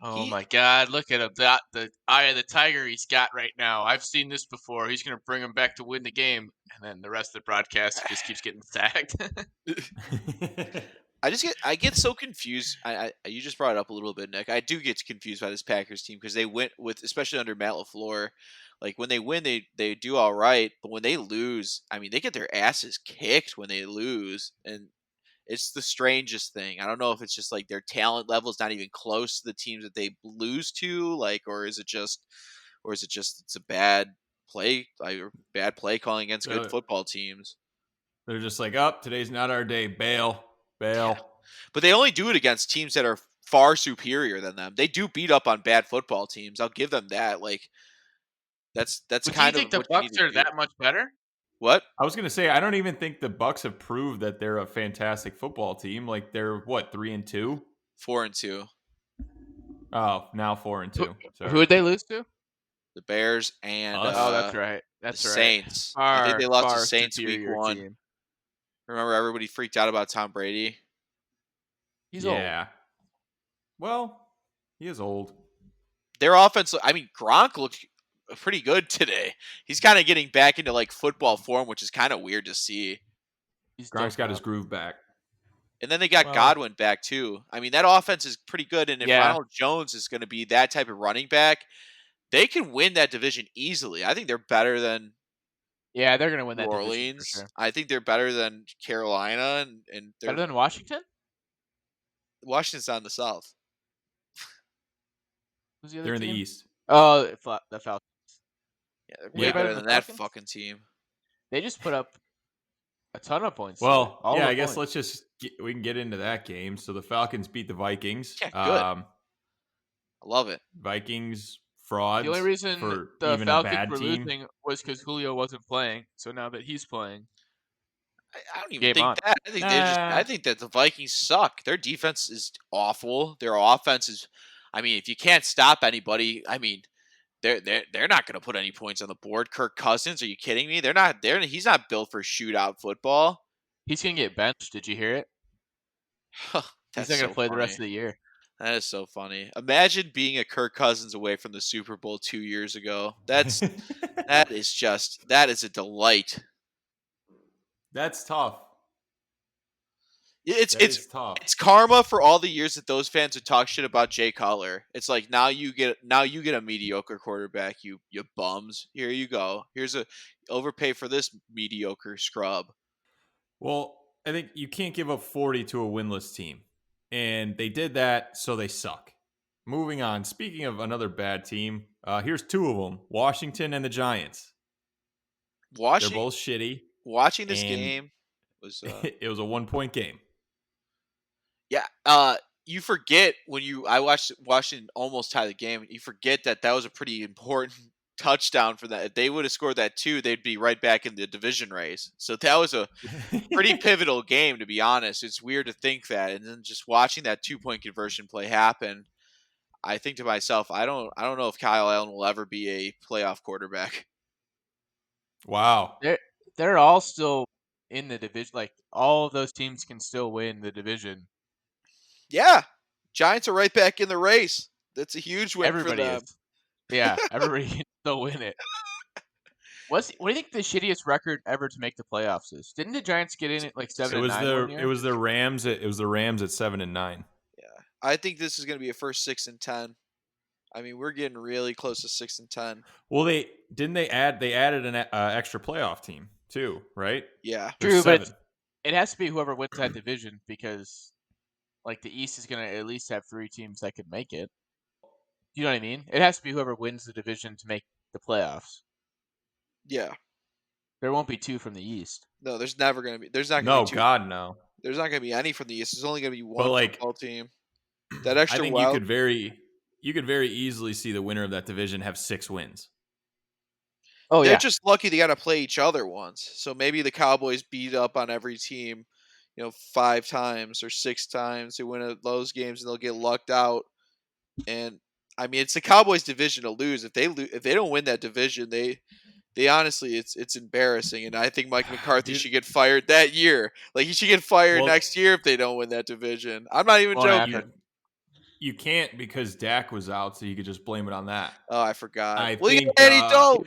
Oh my God! Look at him. The eye of the tiger he's got right now. I've seen this before. He's gonna bring him back to win the game, and then the rest of the broadcast he just keeps getting sacked. I get so confused. You just brought it up a little bit, Nick. I do get confused by this Packers team because they went with, especially under Matt LaFleur. Like when they win, they do all right, but when they lose, I mean, they get their asses kicked when they lose, and it's the strangest thing. I don't know if it's just their talent level is not even close to the teams that they lose to, or is it just it's a bad play, bad play calling against good They're, football teams. They're just like, oh, today's not our day. Bail. Yeah. But they only do it against teams that are far superior than them. They do beat up on bad football teams. I'll give them that. Like that's But do you kind think of the what you need Bucks to are do. that much better? What? I was gonna say, I don't even think the Bucks have proved that they're a fantastic football team. Like they're what, 3-2? 4-2. Oh, now Who 4-2. who Sorry. would they lose to? The Bears and Oh, Us? that's right. the That's right. Saints. I think they Far, lost to far Saints week superior 1. team. Remember everybody freaked out about Tom Brady? He's old. Yeah. Well, he is old. Their offense, I mean, Gronk looked pretty good today. He's kind of getting back into like football form, which is kind of weird to see. He's Gronk's got doping his up. groove back. And then they got Well, Godwin back too. I mean, that offense is pretty good. And if Yeah. Ronald Jones is going to be that type of running back, they can win that division easily. I think they're better than Yeah, they're gonna win New that division for Orleans. sure. I think they're better than Carolina, and Better they're than Washington? Washington's not in the South. Who's the other they're in the team? East. Oh, the Falcons. Yeah, they're Way way Yeah. better better than the than that Falcons? fucking team. They just put up a ton of points today. Well, All yeah, the I guess points. we can get into that game. So the Falcons beat the Vikings. Yeah, good. I love it. Vikings The only frauds reason for the even a Falcons bad were team. losing was because Julio wasn't playing. So now that he's playing, I don't even game think on. that. I think Nah. I think that the Vikings suck. Their defense is awful. Their offense is. I mean, if you can't stop anybody, I mean, they're not going to put any points on the board. Kirk Cousins, are you kidding me? They're not. He's not built for shootout football. He's gonna get benched. Did you hear it? He's That's not gonna so play the rest funny. of the year. That is so funny. Imagine being a Kirk Cousins away from the Super Bowl 2 years ago. That is a delight. That's tough. It's That it's is tough. it's karma for all the years that those fans would talk shit about Jay Cutler. It's like now you get a mediocre quarterback, you bums. Here you go. Here's a overpay for this mediocre scrub. Well, I think you can't give up 40 to a winless team. And they did that, so they suck. Moving on. Speaking of another bad team, here's two of them, Washington and the Giants. They're Watching both shitty. watching this And game was it was a 1-point game. yeah, you forget when I watched Washington almost tie the game. You forget that was a pretty important touchdown for that. If they would have scored that too, they'd be right back in the division race. So that was a pretty pivotal game, to be honest. It's weird to think that, and then just watching that 2-point conversion play happen, I think to myself, I don't know if Kyle Allen will ever be a playoff quarterback. Wow. They're all still in the division. Like all of those teams can still win the division. Yeah, Giants are right back in the race. That's a huge win for Everybody them. is. Yeah, everybody can still win it. What do you think the shittiest record ever to make the playoffs is? Didn't the Giants get in at like 7-9 one year? It was the Rams at 7-9. Yeah, I think this is going to be a first 6-10. I mean, we're getting really close to 6-10. Well, they added an extra playoff team too, right? Yeah, There's True, but 7. it has to be whoever wins that division because like the East is going to at least have 3 teams that could make it. You know what I mean? It has to be whoever wins the division to make the playoffs. yeah. There won't be 2 from the East. No, there's never going to be. There's not going No, to be 2. God, no. There's not going to be any from the East. There's only going to be But one like, football team. That I extra think wild. you could very easily see the winner of that division have 6 wins. Oh They're yeah, just lucky they got to play each other once. So maybe the Cowboys beat up on every team, 5 times or 6 times. They win those games and they'll get lucked out. And I mean, it's the Cowboys' division to lose. If they don't win that division, they honestly, it's embarrassing. And I think Mike McCarthy Dude. should get fired that year. Like he should get fired Well, next year if they don't win that division. I'm not even won't joking. happen. You can't because Dak was out, so you could just blame it on that. Oh, I forgot. I Well, you think, got Andy Dalton.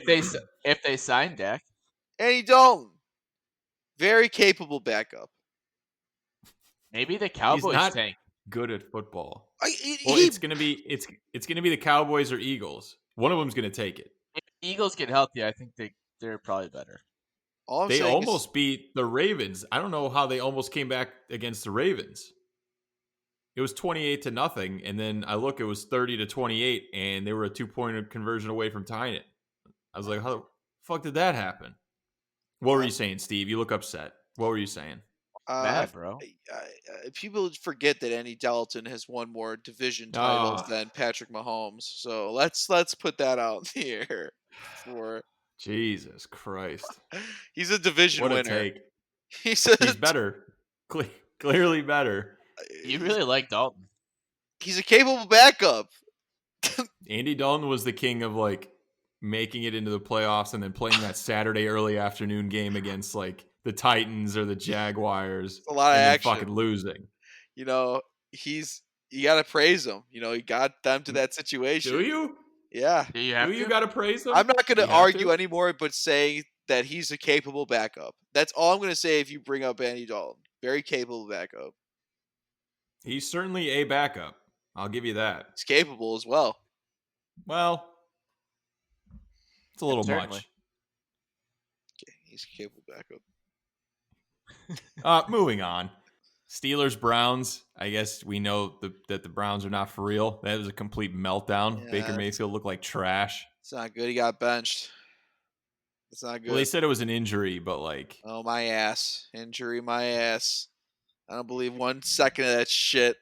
If they sign Dak, Andy Dalton, very capable backup. maybe the He's Cowboys not tank. good at football. He- Well, he- it's gonna be the Cowboys or Eagles. One of them's gonna take it. If Eagles get healthy, I think they're probably better. all I'm They saying almost beat the Ravens. I don't know how they almost came back against the Ravens. It was 28-0, and then I look, it was 30-28, and they were a 2-point conversion away from tying it. I was like, how the fuck did that happen? What were you saying, Steve? You look upset. What were you saying? Uh, Mad, bro. People forget that Andy Dalton has won more division titles Oh, than Patrick Mahomes. So let's put that out in the air. For Jesus Christ. he's a division What a winner. take. He's a He's better. Clearly better. You he's, really like Dalton. he's a capable backup. Andy Dalton was the king of like making it into the playoffs and then playing that Saturday early afternoon game against like the Titans or the Jaguars A lot of and then action. fucking losing. You know, you got to praise him. He got them to that Do situation. you? Yeah. Do you Do have you to? got to praise him? I'm not going Do to you have argue to? anymore, but saying that he's a capable backup. That's all I'm going to say if you bring up Andy Dalton. Very capable backup. He's certainly a backup. I'll give you that. He's capable as well. Well, it's a little Certainly. much. He's a capable backup. Moving on. Steelers Browns. I guess we know that the Browns are not for real. That was a complete meltdown. Yeah, Baker Mayfield looked like trash. it's not good. He got benched. It's not Well, they good. said it was an injury, but like Oh, my ass. Injury, my ass. I don't believe 1 second of that shit.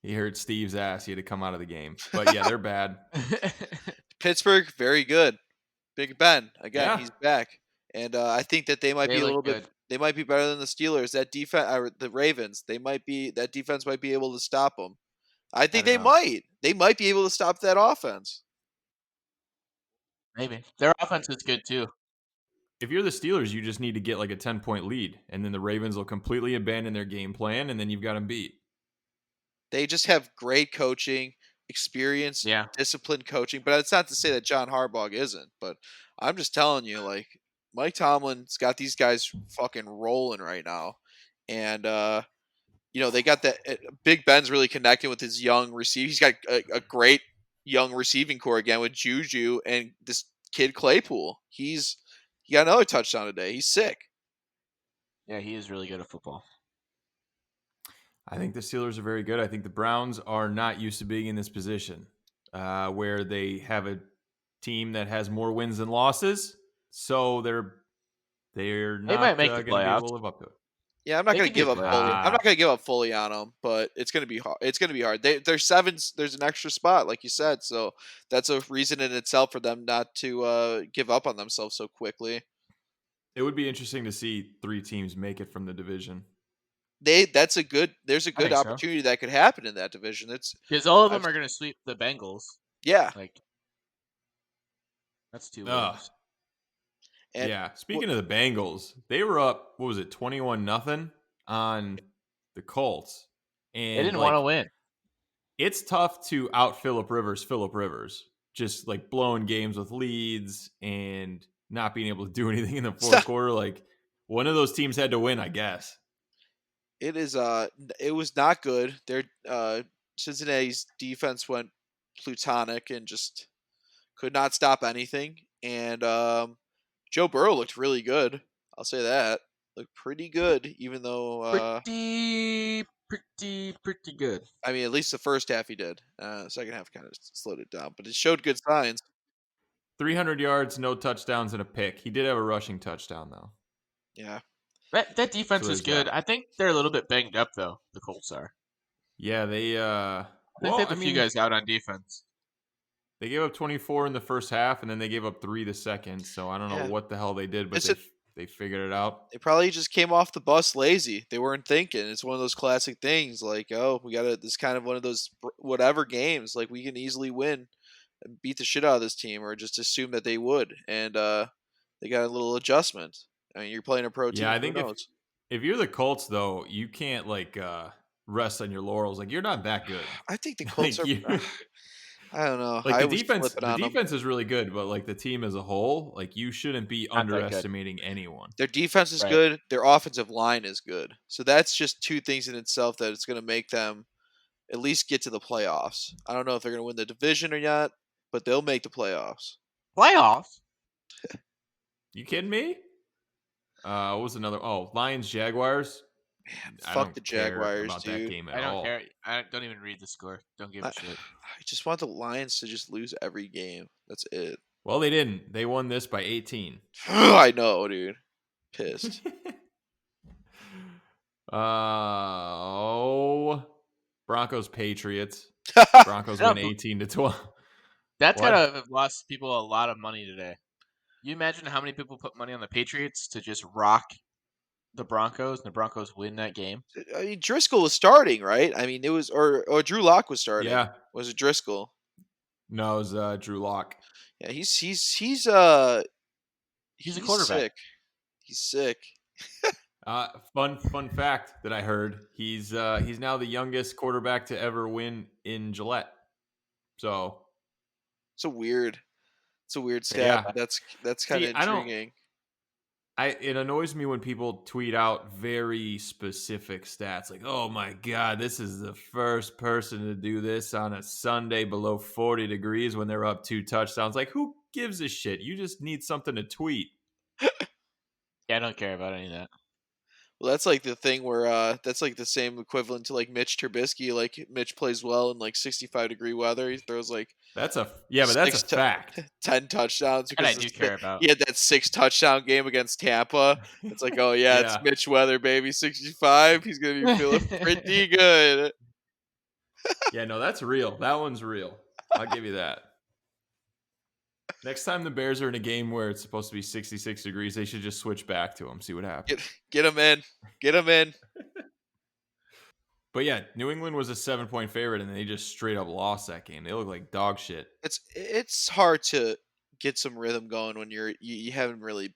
he hurt Steve's ass. He had to come out of the game. But yeah, they're bad. Pittsburgh, very good. Big Ben, again, Yeah, he's back. And I think that they might They be a look little bit. good. They might be better than the Steelers. That defense, or the Ravens, that defense might be able to stop them. I I think don't they know. might. They might be able to stop that offense. Maybe. Their offense is good too. if you're the Steelers, you just need to get like a 10-point lead, and then the Ravens will completely abandon their game plan, and then you've got them beat. They just have great coaching, experience, Yeah. disciplined coaching. But it's not to say that John Harbaugh isn't. But I'm just telling you, like Mike Tomlin's got these guys fucking rolling right now, and they got that. Big Ben's really connecting with his young receiver. He's got a great young receiving core again with Juju and this kid Claypool. He got another touchdown today. He's sick. Yeah, he is really good at football. I think the Steelers are very good. I think the Browns are not used to being in this position where they have a team that has more wins than losses, so they're They not might make the going to be able playoffs. to live up to it. Yeah, I'm not They gonna could do give up fully. playoffs. I'm not gonna give up fully on them, but it's gonna be hard. It's gonna be hard. There's sevens. There's an extra spot, like you said, so that's a reason in itself for them not to give up on themselves so quickly. It would be interesting to see 3 teams make it from the division. There's a I good think so. opportunity that could happen in that division. Because all of I've them are going to sweep the Bengals. yeah, Like, that's 2 Ugh. wins. and Yeah. Speaking of the Bengals, they were up, what was it, 21-0 on the Colts. They And didn't want to win. it's tough to out Phillip Rivers, just like blowing games with leads and not being able to do anything in the fourth quarter. Like one of those teams had to win, I guess. it was not good. Their Cincinnati's defense went plutonic and just could not stop anything. And Joe Burrow looked really good. I'll say that. Looked pretty good, even though Pretty good. I mean, at least the first half he did. Second half kind of slowed it down, but it showed good signs. 300 yards, no touchdowns, and a pick. He did have a rushing touchdown, though. Yeah, That defense So is there's good. that. I think they're a little bit banged up, though, the Colts are. Yeah, they, I think they have a few guys out on defense. they gave up 24 in the first half, and then they gave up 3 the second. So I don't know yeah. what the hell they did, but It's they figured it out. They probably just came off the bus lazy. They weren't thinking. It's one of those classic things like, oh, we got to this kind of one of those whatever games like we can easily win and beat the shit out of this team or just assume that they would. And they got a little adjustment. I mean, you're playing a pro Yeah, team. I Who think knows? if you're the Colts, though, you can't like rest on your laurels. Like you're not that good. I think the Colts like are. you, I don't know. like I the was defense. flipping The on them. defense is really good, but like the team as a whole, like you shouldn't be Not that good. underestimating anyone. Their defense is Right. good. Their offensive line is good. So that's just two things in itself that it's going to make them at least get to the playoffs. I don't know if they're going to win the division or not, but they'll make the playoffs. Playoffs? You kidding me? What was another? Oh, Lions Jaguars. Man, I fuck don't the care Jaguars, about that dude. game at I don't all. care. I don't even read the score. Don't give I, a shit. I just want the Lions to just lose every game. That's it. Well, they didn't. They won this by 18. I know, dude. Pissed. Broncos Patriots. Broncos I win don't bel- 18-12. That's What? gotta have lost people a lot of money today. You imagine how many people put money on the Patriots to just rock the Broncos and the Broncos win that game? I mean, Driscoll was starting, right? I mean, it was or Drew Lock was starting. Yeah. Was it Driscoll? No, it was Drew Lock. Yeah, He's a he's quarterback. sick. He's sick. Fun fact that I heard: he's now the youngest quarterback to ever win in Gillette. So It's a weird stat, yeah. but that's kind See, of intriguing. It annoys me when people tweet out very specific stats like, "Oh my god, this is the first person to do this on a Sunday below 40 degrees when they're up 2 touchdowns." Like, who gives a shit? You just need something to tweet. Yeah, I don't care about any of that. Well, that's like the thing where that's like the same equivalent to like Mitch Trubisky. Like Mitch plays well in like 65-degree weather. He throws like But that's a fact. 10 touchdowns That I because do care about. he had that 6 touchdown game against Tampa. It's like, oh yeah, it's Yeah. Mitch weather, baby. 65. He's gonna be feeling pretty good. Yeah, no, that's real. That one's real. I'll give you that. Next time the Bears are in a game where it's supposed to be 66 degrees, they should just switch back to them, see what happens. Get him in. Get him in. But yeah, New England was a 7-point favorite, and they just straight up lost that game. They look like dog shit. It's hard to get some rhythm going when you haven't really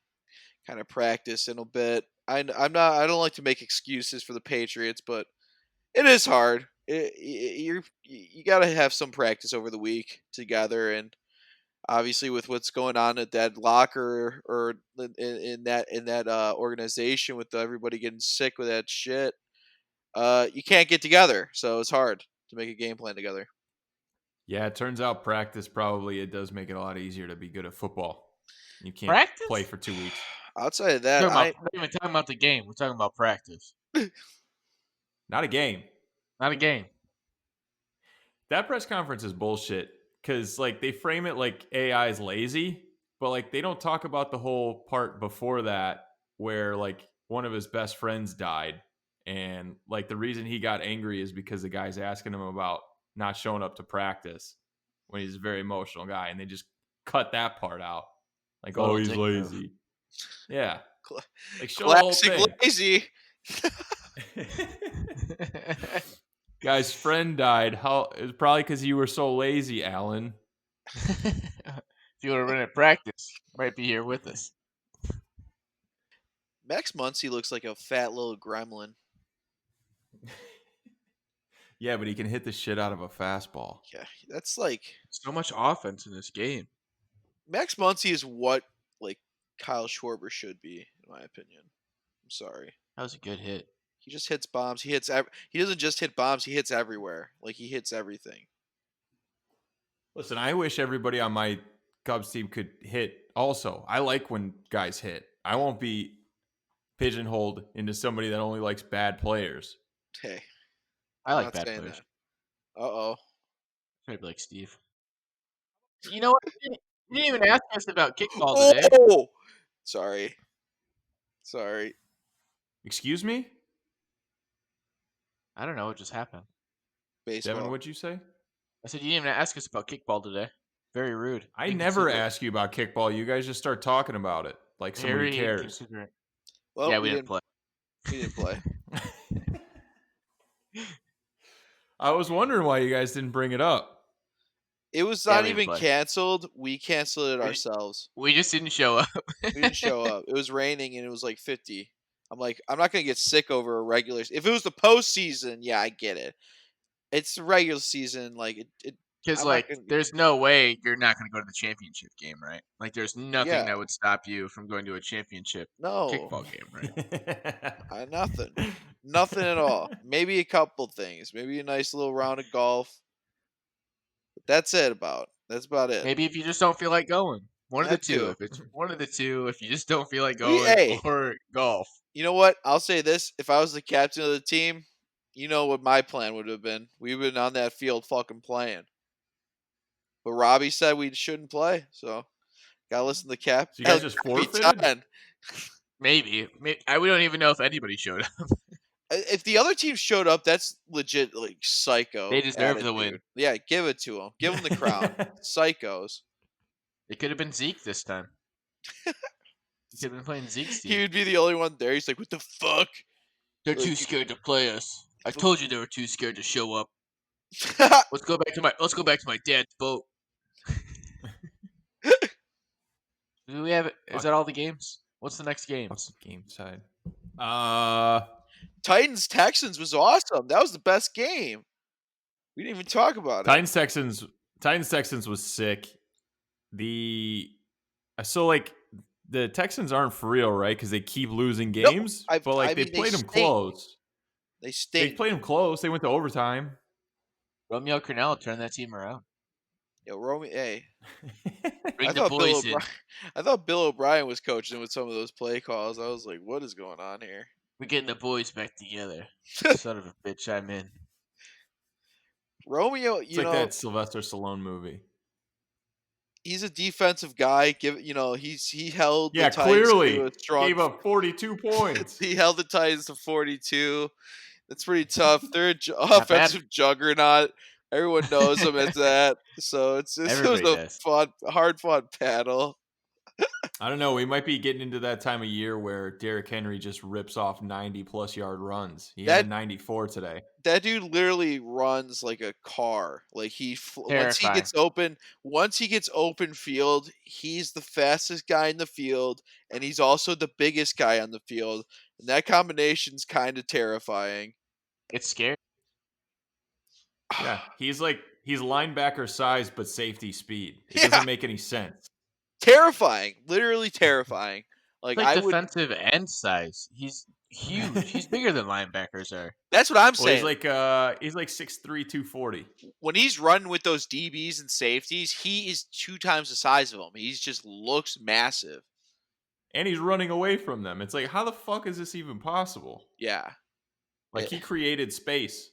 kind of practiced in a bit. I don't like to make excuses for the Patriots, but it is hard. You got to have some practice over the week together, and obviously with what's going on at that locker or in that organization with everybody getting sick with that shit, you can't get together, so it's hard to make a game plan together. Yeah, it turns out practice it does make it a lot easier to be good at football. You can't play Practice? for 2 weeks. Outside of that, I We're not even talking about the game. We're talking about practice. Not a game. Not a game. That press conference is bullshit because like they frame it like AI is lazy, but like they don't talk about the whole part before that where like one of his best friends died, and like the reason he got angry is because the guy's asking him about not showing up to practice when he's a very emotional guy, and they just cut that part out. Like, Total oh, he's dick move. lazy. Yeah, cl- like show the whole classic thing. lazy. Guy's friend died. It was probably because you were so lazy, Alan. If you would have been at practice, might be here with us. Max Muncy looks like a fat little gremlin. Yeah, but he can hit the shit out of a fastball. Yeah, that's like So much offense in this game. Max Muncy is what like Kyle Schwarber should be, in my opinion. I'm sorry. That was a good hit. He just hits bombs. He doesn't just hit bombs. He hits everywhere. Like he hits everything. Listen, I wish everybody on my Cubs team could hit also. I like when guys hit. I won't be pigeonholed into somebody that only likes bad players. Hey, I I'm like not bad saying players. that. Uh-oh. Maybe like Steve. You know what? You didn't even ask us about kickball today. Oh! Sorry. Excuse me? I don't know what just happened. Baseball. Devin, what'd you say? I said you didn't even ask us about kickball today. Very rude. I never ask you about kickball. You guys just start talking about it like somebody Very cares. inconsiderate. Well, Yeah, we didn't play. We didn't play. I was wondering why you guys didn't bring it up. It was Yeah, not we didn't even play. canceled. We canceled it ourselves. We just didn't show up. We didn't show up. It was raining and it was like 50. I'm like, I'm not gonna get sick over a regular. If it was the postseason, yeah, I get it. It's the regular season, like it. Because I'm not like, gonna- there's no way you're not going to go to the championship game, right? Like, there's nothing Yeah. that would stop you from going to a championship No, kickball game, right? nothing at all. Maybe a couple things. Maybe a nice little round of golf. But that's about it. Maybe if you just don't feel like going, one of the That two. too. If it's one of the two, if you just don't feel like We- going, hey. or golf. You know what? I'll say this: if I was the captain of the team, you know what my plan would have been. We've been on that field fucking playing. But Robbie said we shouldn't play, so gotta listen to the cap. So you guys just It'll be forfeited? 10. Maybe. We don't even know if anybody showed up. If the other team showed up, that's legit like psycho. They deserve the attitude. win. Yeah, give it to them. Give them the crown. Psychos. It could have been Zeke this time. He could have been playing Zeke's He team. would be the only one there. He's like, "What the fuck?" They're Like, too scared to play us. I told you they were too scared to show up. "Fuck." Let's go back to my dad's boat. Do we have? Is that all the games? What's the next games? Game side. Titans Texans was awesome. That was the best game. We didn't even talk about it. Titans Texans was sick. So like the Texans aren't for real, right? Because they keep losing games. No, but like they played them close. They stink. They played them close. They went to overtime. Romeo Cornell turned that team around. Yo, Romy, hey. Bring the boys in. I thought Bill O'Brien was coaching with some of those play calls. I was like, what is going on here? We're getting the boys back together. Son of a bitch, I'm in. Romeo, It's like that Sylvester Stallone movie. He's a defensive guy. He held the Titans clearly to a strong. Gave up 42 points. He held the Titans to 42. That's pretty tough. They're an offensive juggernaut. Everyone knows them as that. So it was a hard-fought battle. I don't know. We might be getting into that time of year where Derrick Henry just rips off 90-plus yard runs. He had 94 today. That dude literally runs like a car. Like once he gets open field, he's the fastest guy in the field, and he's also the biggest guy on the field. And that combination's kind of terrifying. It's scary. Yeah, he's linebacker size but safety speed. It doesn't make any sense. Terrifying, literally terrifying. Like defensive end size. He's huge. He's bigger than linebackers are. That's what I'm saying. He's like 6'3", 240. When he's running with those DBs and safeties, he is 2 times the size of them. He just looks massive. And he's running away from them. It's like, how the fuck is this even possible? Yeah. Like he created space.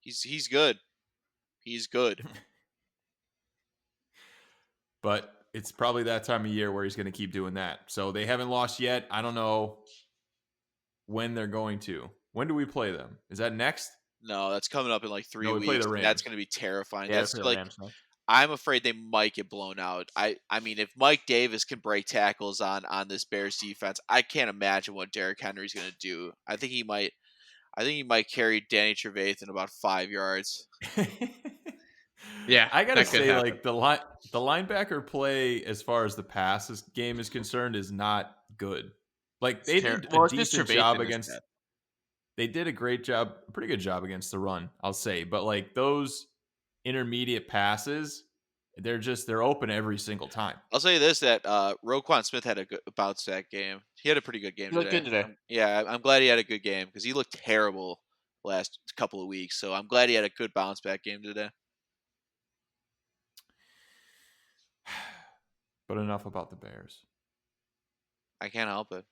He's good. He's good. But it's probably that time of year where he's going to keep doing that. So they haven't lost yet. I don't know when they're going to. When do we play them? Is that next? No, that's coming up in like 3 weeks. Play the Rams. That's going to be terrifying. Yeah, that's like I'm afraid they might get blown out. I mean, if Mike Davis can break tackles on this Bears defense, I can't imagine what Derrick Henry's going to do. I think he might carry Danny Trevathan about 5 yards. Yeah, I gotta say, like the linebacker play as far as the passes game is concerned is not good. Like they did a decent job against. They did a pretty good job against the run, I'll say. But like those intermediate passes, they're open every single time. I'll say this: that Roquan Smith had a good bounce back game. He had a pretty good game today. Good today. I'm glad he had a good game because he looked terrible last couple of weeks. So I'm glad he had a good bounce back game today. But enough about the Bears. I can't help it.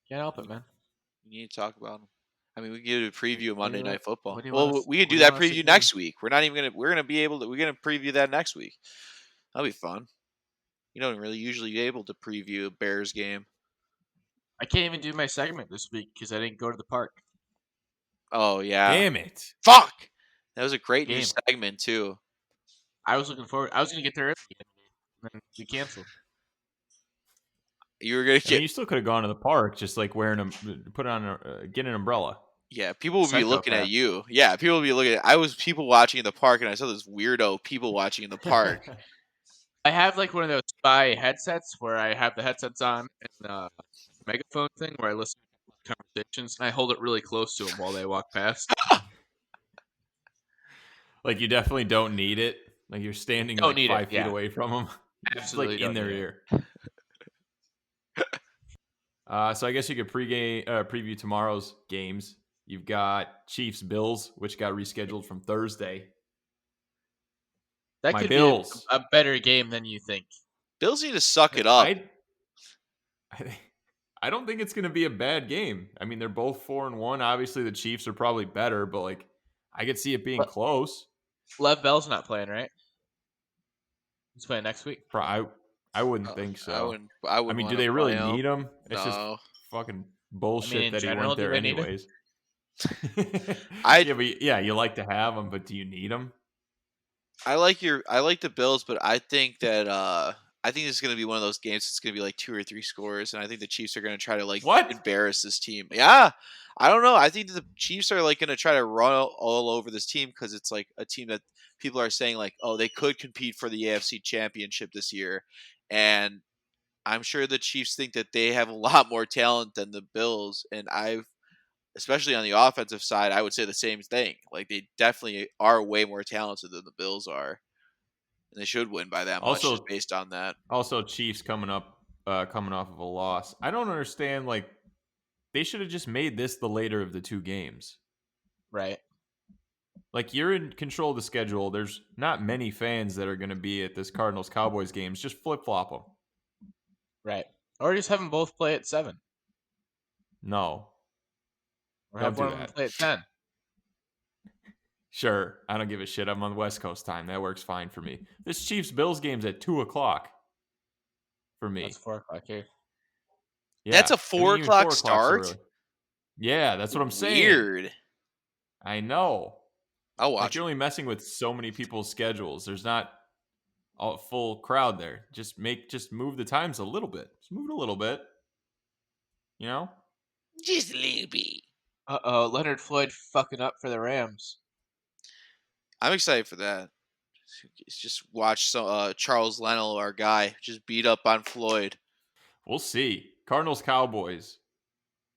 Can't help it, man. You need to talk about them. I mean, we can do a preview of Monday Night Football. We can do that preview next week. We're gonna preview that next week. That'll be fun. You don't really usually be able to preview a Bears game. I can't even do my segment this week because I didn't go to the park. Oh yeah. Damn it. Fuck. That was a great new segment too. I was looking forward. I was gonna get there early, and then we canceled. You were gonna you still could have gone to the park, just like get an umbrella. Yeah, people will be looking at you. Yeah, people will be looking at. I was people watching in the park, and I saw this weirdo people watching in the park. I have like one of those spy headsets where I have the headsets on and a megaphone thing where I listen to conversations, and I hold it really close to them while they walk past. Like you definitely don't need it. Like you're standing 5 feet away from them. Absolutely, like in their ear. So I guess you could preview tomorrow's games. You've got Chiefs Bills, which got rescheduled from Thursday. That could be a better game than you think. Bills need to suck it up. I don't think it's going to be a bad game. I mean, they're both 4-1. Obviously, the Chiefs are probably better, but like I could see it being close. Lev Bell's not playing, right? He's playing next week. I wouldn't think so. I wouldn't. I mean, do they really need him? It's no. fucking bullshit in that he general, went do there they need him? anyways. I Yeah, you like to have them, but do you need them? I like the Bills, but I think that I think this is gonna be one of those games. It's gonna be like 2 or 3 scores, and I think the Chiefs are gonna try to like What? embarrass this team. Yeah, I don't know. I think the Chiefs are like gonna try to run all over this team because it's like a team that people are saying like, oh, they could compete for the AFC Championship this year, and I'm sure the Chiefs think that they have a lot more talent than the Bills, and especially on the offensive side, I would say the same thing. Like they definitely are way more talented than the Bills are, and they should win by that much just Also, based on that. Chiefs coming off of a loss. I don't understand. Like, they should have just made this the later of the two games. Right. Like, you're in control of the schedule. There's not many fans that are going to be at this Cardinals Cowboys games. Just flip flop them. Right. Or just have them both play at 7. No, Or don't have do one of them that. play at 10. Sure, I don't give a shit. I'm on West Coast time. That works fine for me. This Chiefs Bills game's at 2 o'clock for me. That's 4 o'clock here. Yeah, That's a I mean, four even o'clock 4 o'clock's so start. early. Yeah, that's what I'm saying. Weird. I know. I'll Like, watch you're it. only messing with so many people's schedules. There's not a full crowd there. Just move the times a little bit. Just move it a little bit. You know? Just a little bit. Leonard Floyd fucking up for the Rams. I'm excited for that. Just watch Charles Leno, our guy, just beat up on Floyd. We'll see. Cardinals Cowboys.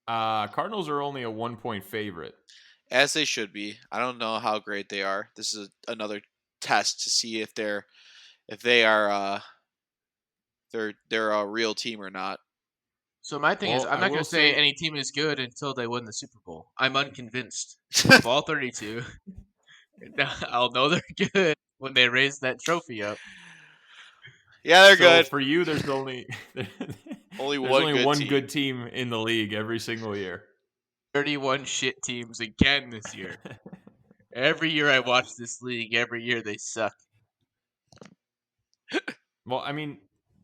Cardinals are only a 1-point favorite. As they should be. I don't know how great they are. This is another test to see if they are they're a real team or not. So my thing is, Well, I'm I not going will to say say any team is good until they win the Super Bowl. I'm unconvinced. Of all 32, I'll know they're good when they raise that trophy up. Yeah, they're so. good. For you, there's only Only there's one only good one team. good team in the league every single year. 31 shit teams again this year. Every year I watch this league, every year they suck. Well, I mean,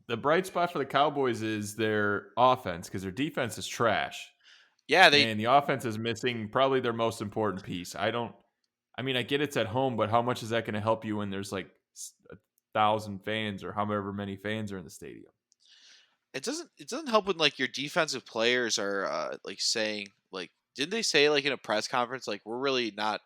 the bright spot for the Cowboys is their offense because their defense is trash. Yeah, And the offense is missing probably their most important piece. I mean, I get it's at home, but how much is that going to help you when there's like 1,000 fans or however many fans are in the stadium? it doesn't help when like your defensive players are like saying like didn't they say like in a press conference like we're really not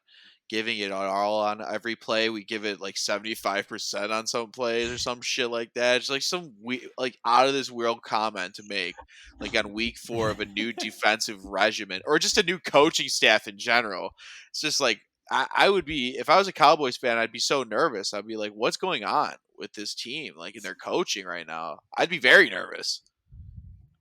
giving it all on every play. We give it like 75% on some plays or some shit like that. It's like some like out of this world comment to make like on week 4 of a new defensive regimen or just a new coaching staff in general. It's just like I would be if I was a Cowboys fan, I'd be so nervous. I'd be like, what's going on with this team? Like in their coaching right now. I'd be very nervous.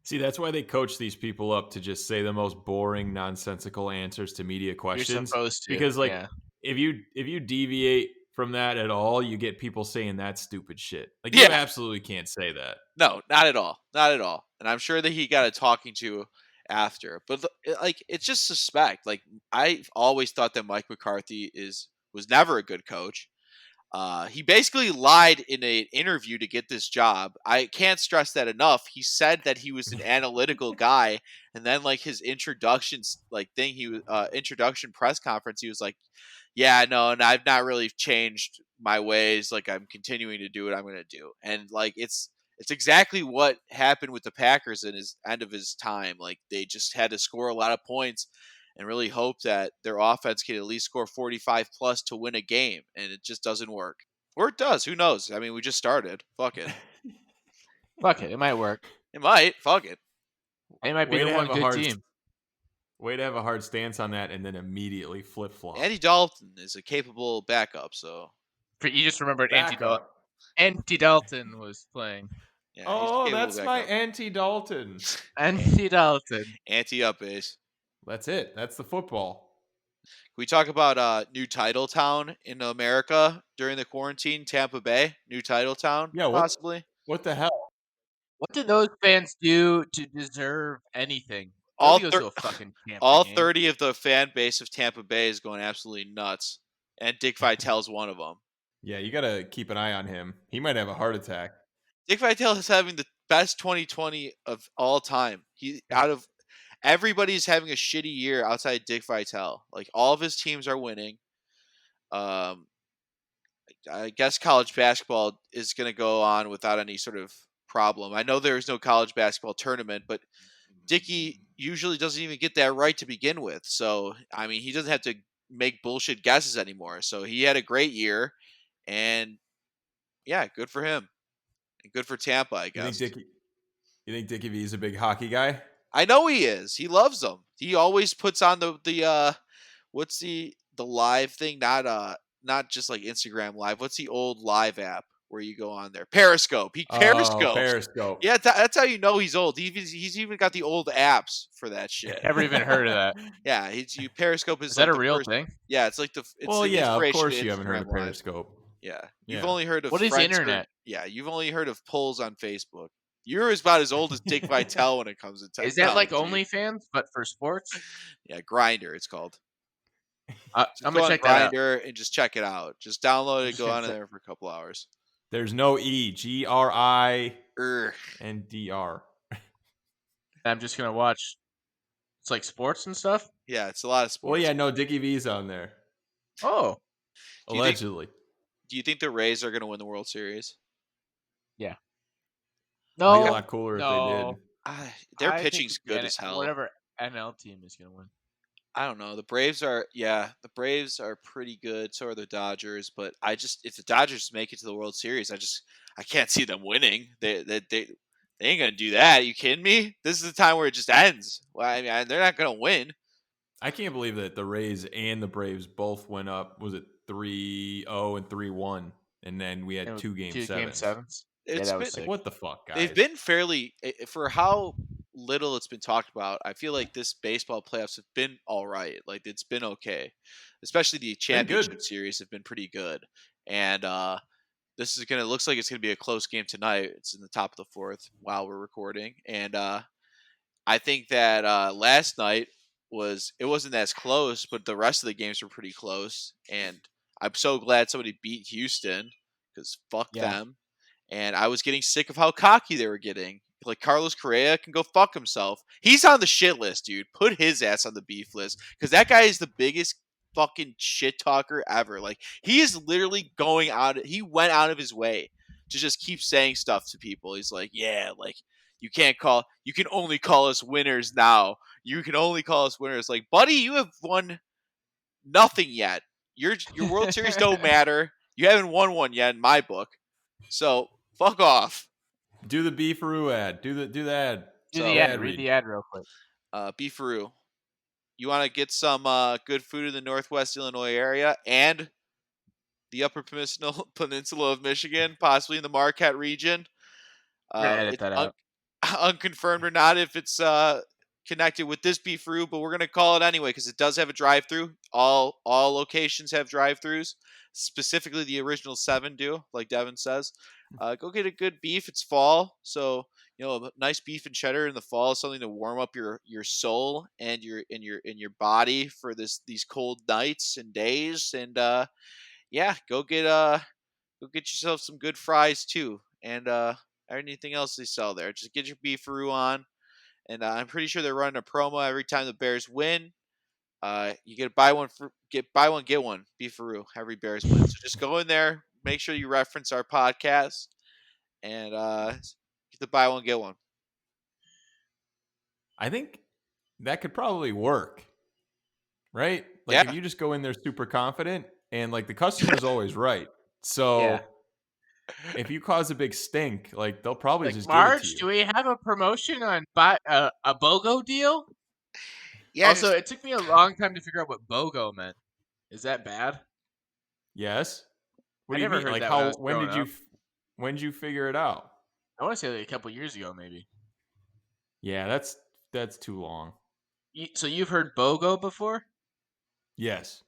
See, that's why they coach these people up to just say the most boring, nonsensical answers to media You're questions. supposed to. Because, like, Yeah. if you deviate from that at all, you get people saying that stupid shit. Like, you Yeah. absolutely can't say that. No, not at all. Not at all. And I'm sure that he got a talking to after. But like it's just suspect. Like I've always thought that Mike McCarthy was never a good coach. He basically lied in an interview to get this job. I can't stress that enough. He said that he was an analytical guy, and then like his introductions like thing, he was introduction press conference. He was like, "Yeah, no, and I've not really changed my ways. Like I'm continuing to do what I'm going to do." And like it's exactly what happened with the Packers in his end of his time. Like they just had to score a lot of points and really hope that their offense can at least score 45 plus to win a game, and it just doesn't work. Or it does. Who knows? I mean, we just started. Fuck it. Fuck it. It might work. It might. Fuck it. They might be Way the to one have a good hard team. way to have a hard stance on that and then immediately flip flop. Andy Dalton is a capable backup, so You just remembered Backup. Andy Dalton was playing. yeah, he's a Oh, capable that's my backup. anti Dalton. Andy Dalton. Anti up base. That's it. That's the football. Can we talk about new title town in America during the quarantine? Tampa Bay, new title town, Yeah, possibly. what the hell? What did those fans do to deserve anything? All Nobody goes thir- to a fucking Tampa all game. 30 of the fan base of Tampa Bay is going absolutely nuts, and Dick Vitale's one of them. Yeah, you got to keep an eye on him. He might have a heart attack. Dick Vitale is having the best 2020 of all time. He out of everybody's having a shitty year outside Dick Vitale. Like all of his teams are winning. Um, I guess college basketball is going to go on without any sort of problem. I know there is no college basketball tournament, but Dickey usually doesn't even get that right to begin with. So, I mean, he doesn't have to make bullshit guesses anymore. So he had a great year, and yeah, good for him. And good for Tampa, I You think guess. Dickie? You think Dickie V is a big hockey guy? I know he is. He loves them. He always puts on the what's the live thing? Not just like Instagram live. What's the old live app where you go on there? Periscope. He Oh, periscopes. Periscope. Yeah, that's how you know he's old. He's even got the old apps for that shit. Never even heard of that. Yeah, you Periscope Is is that like a the real first. thing? Yeah, it's Well, the yeah, of inspiration to course you haven't heard Instagram of Live. Periscope. Yeah, you've Yeah. only heard of What is the friends. internet? Yeah, you've only heard of polls on Facebook. You're about as old as Dick Vitale when it comes to Is that like technology. OnlyFans but for sports? Yeah, Grinder, it's called. I'm Just go gonna on check that out. Grinder and just check it out. Just download I'm it, just go gonna on check. there for a couple hours. There's no E. GRI Urgh. and DR. I'm just gonna watch. It's like sports and stuff. Yeah, it's a lot of Well, sports. yeah, no, Dickie V's on there. Oh, Do you think Allegedly. do you think the Rays are going to win the World Series? yeah. It'd be a No, lot cooler if they did. no. Their I think pitching's good as hell. whatever NL team is gonna win. I don't know. The Braves are pretty good. So are the Dodgers. But if the Dodgers make it to the World Series, I can't see them winning. They ain't gonna do that. Are you kidding me? This is the time where it just ends. Well, I mean, they're not gonna win. I can't believe that the Rays and the Braves both went up. Was it 3-0 and 3-1? And then we had And two game Game sevens. sevens. Yeah, It's that been was Like, sick. what the fuck, guys? They've been fairly for how little it's been talked about. I feel like this baseball playoffs have been all right. Like it's been okay, especially the Been good. championship series have been pretty good. And this is looks like it's gonna be a close game tonight. It's in the top of the fourth while we're recording, and I think that last night it wasn't as close, but the rest of the games were pretty close. And I'm so glad somebody beat Houston because fuck Yeah. them. And I was getting sick of how cocky they were getting. Like Carlos Correa can go fuck himself. He's on the shit list, dude. Put his ass on the beef list because that guy is the biggest fucking shit talker ever. Like he is literally going out. He went out of his way to just keep saying stuff to people. He's like, yeah, like you can only call us winners now. You can only call us winners. Like, buddy, you have won nothing yet. Your World Series don't matter. You haven't won one yet in my book. So fuck off. Do the Beefaroo ad. Do the ad. Do So, the ad. ad Read read. the ad real quick. Beefaroo. You want to get some good food in the Northwest Illinois area and the Upper Peninsula of Michigan, possibly in the Marquette region. We're gonna edit It's that out. unconfirmed or not if it's connected with this Beefaroo, but we're gonna call it anyway because it does have a drive-through. All locations have drive-throughs. Specifically, the original 7 do, like Devin says. Go get a good beef. It's fall, so a nice beef and cheddar in the fall is something to warm up your soul and your body for these cold nights and days. And yeah, go get yourself some good fries too, and anything else they sell there. Just get your Beefaroo on, and I'm pretty sure they're running a promo every time the Bears win. You get buy one get one Beefaroo every Bears win. So just go in there, make sure you reference our podcast, and get the buy one get one. I think that could probably work. Right? Like Yeah. if you just go in there super confident and like the customer's always right. So Yeah. if you cause a big stink, like they'll probably Like, just give it Marge, to you. do we have a promotion on a BOGO deal? Yeah. Also, it took me a long time to figure out what BOGO meant. Is that bad? Yes. What I do you never mean? heard Like that when I how was when growing did you up. when did you figure it out? I want to say like a couple years ago, maybe. Yeah, that's too long. So you've heard BOGO before? Yes.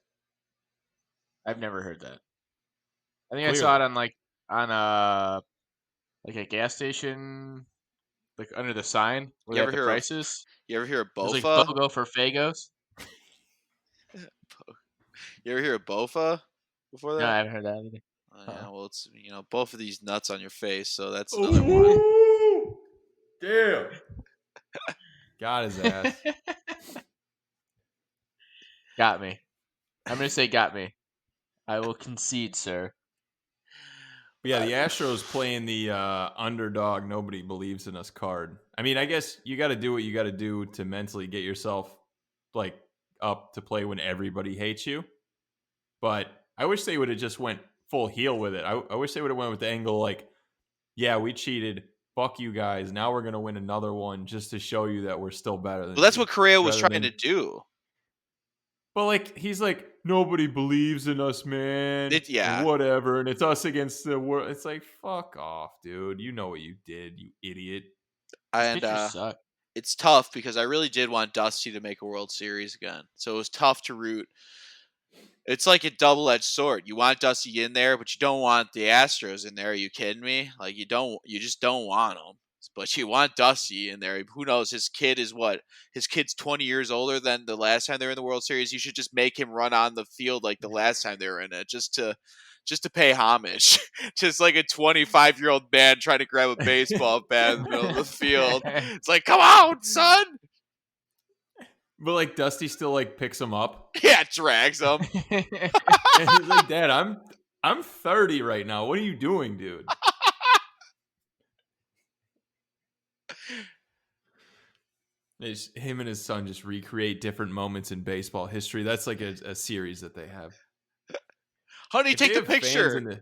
I've never heard that. I think I Clearly. saw it on a gas station, like under the sign where they You have ever the hear of prices. you ever hear of It was like Bofa? BOGO for Fagos. You ever hear of Bofa before No, I that? haven't heard that either. Yeah, well, it's both of these nuts on your face, so that's another one. Ooh, damn. Got his ass. Got me. I'm going to say got me. I will concede, sir. But yeah, the Astros playing the underdog, nobody believes in us card. I mean, I guess you got to do what you got to do to mentally get yourself like up to play when everybody hates you. But I wish they would have just went full heel with it. I wish they would have went with the angle like, yeah, we cheated. Fuck you guys. Now we're gonna win another one just to show you that we're still better than Well, that's you. what Correa was Rather trying to than, do. but like he's like nobody believes in us, man, and Yeah. whatever, and it's us against the world. It's like fuck off, dude. You know what you did, you idiot. These And pitchers suck. it's tough because I really did want Dusty to make a World Series again. So it was tough to root. It's like a double-edged sword. You want Dusty in there, but you don't want the Astros in there. Are you kidding me? Like you just don't want them. But you want Dusty in there. Who knows? His kid is what? His kid's 20 years older than the last time they were in the World Series. You should just make him run on the field like the last time they were in it, just to pay homage. Just like a 25-year-old man trying to grab a baseball bat in the middle of the field. It's like, come on, son. But like Dusty still like picks him up. Yeah, drags him. And he's like, Dad, I'm 30 right now. What are you doing, dude? Him and his son just recreate different moments in baseball history. That's like a series that they have. Honey, If take they the have picture.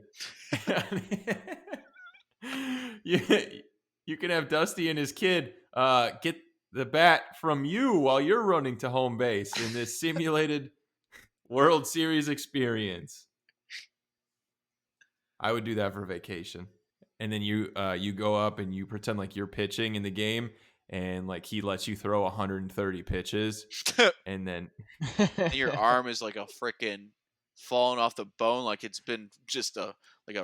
You can have Dusty and his kid get the bat from you while you're running to home base in this simulated World Series experience. I would do that for vacation. And then you go up and you pretend like you're pitching in the game, and like he lets you throw 130 pitches, and then Your arm is like a freaking falling off the bone, like it's been just a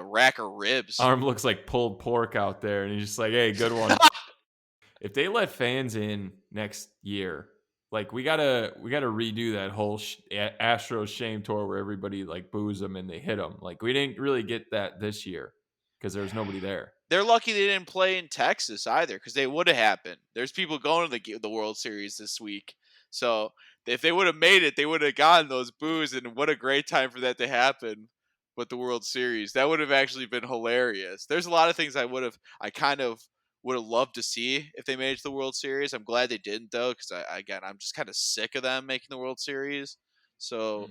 rack of ribs. arm looks like pulled pork out there, and he's just like, "Hey, good one." If they let fans in next year, like we gotta redo that whole Astros shame tour where everybody like boos them and they hit them. Like we didn't really get that this year because there was nobody there. They're lucky they didn't play in Texas either, because they would have happened. There's people going to the World Series this week, so if they would have made it, they would have gotten those boos, and what a great time for that to happen. But the World Series, that would have actually been hilarious. There's a lot of things I kind of would have loved to see if they made it to the World Series. I'm glad they didn't though, because I'm just kind of sick of them making the World Series. So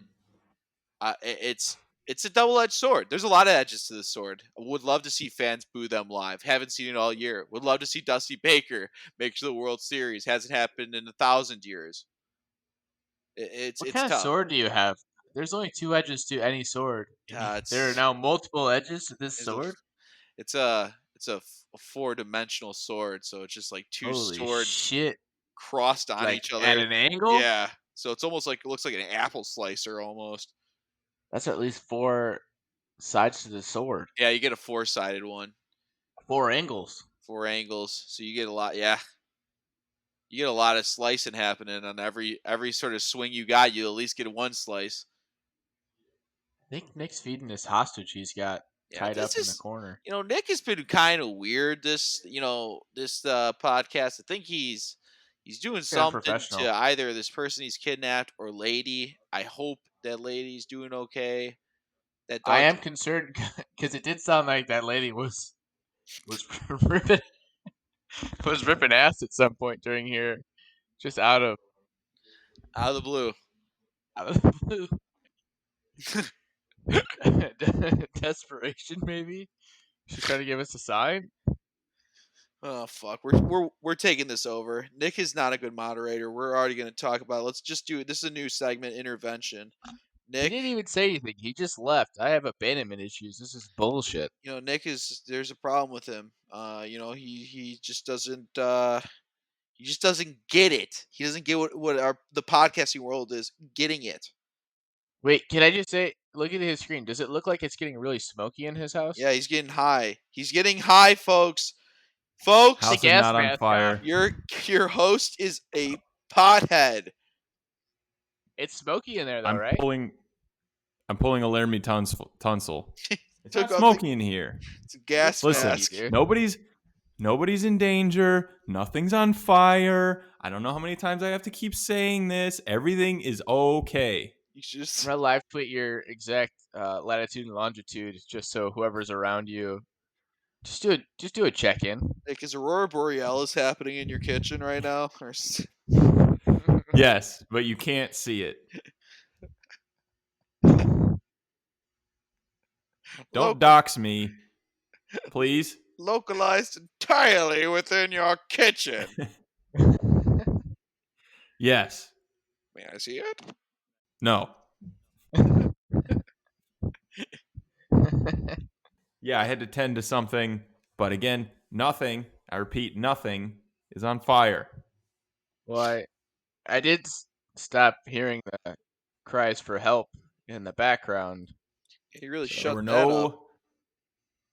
it's a double-edged sword. There's a lot of edges to this sword. I would love to see fans boo them live. Haven't seen it all year. Would love to see Dusty Baker make it to the World Series. Hasn't happened in 1,000 years. It's What kind of tough. sword do you have? There's only two edges to any sword. There are now multiple edges to this sword. It's a 4-dimensional sword, so it's just like two Holy swords shit! crossed on Like each other at an angle. Yeah, so it's almost like it looks like an apple slicer almost. That's at least 4 sides to the sword. Yeah, you get a 4-sided one. 4 angles. 4 angles, so you get a lot. Yeah, you get a lot of slicing happening on every sort of swing you got. You at least get one slice. I think Nick's feeding this hostage he's got tied up in the corner. Nick has been kind of weird this podcast. I think he's doing something to either this person he's kidnapped or lady. I hope that lady's doing okay. I am concerned because it did sound like that lady was ripping ass at some point during here, just out of the blue. Out of the blue. Desperation, maybe. She's trying to give us a sign. Oh fuck, we're taking this over. Nick is not a good moderator. We're already going to talk about it. Let's just do it. This is a new segment, intervention. Nick, he didn't even say anything. He just left. I have abandonment issues. This is bullshit. Nick there's a problem with him. He just doesn't get it. He doesn't get what the podcasting world is getting it. Wait, can I just say, look at his screen. Does it look like it's getting really smoky in his house? Yeah, he's getting high. He's getting high, folks. Folks, house is not on fire. Your host is a pothead. It's smoky in there, though, right? I'm pulling a Laramie tonsil. It's not smoky in here. It's a gas mask. Listen, nobody's in danger. Nothing's on fire. I don't know how many times I have to keep saying this. Everything is okay. You should just I'm gonna live tweet your exact latitude and longitude, just so whoever's around you, just do a check in. like, is Aurora Borealis happening in your kitchen right now? Or Yes, but you can't see it. Don't dox me, please. localized entirely within your kitchen. Yes. May I see it? No. Yeah, I had to tend to something, but again, nothing, I repeat, nothing is on fire. Well, I did stop hearing the cries for help in the background. He really So shut that up.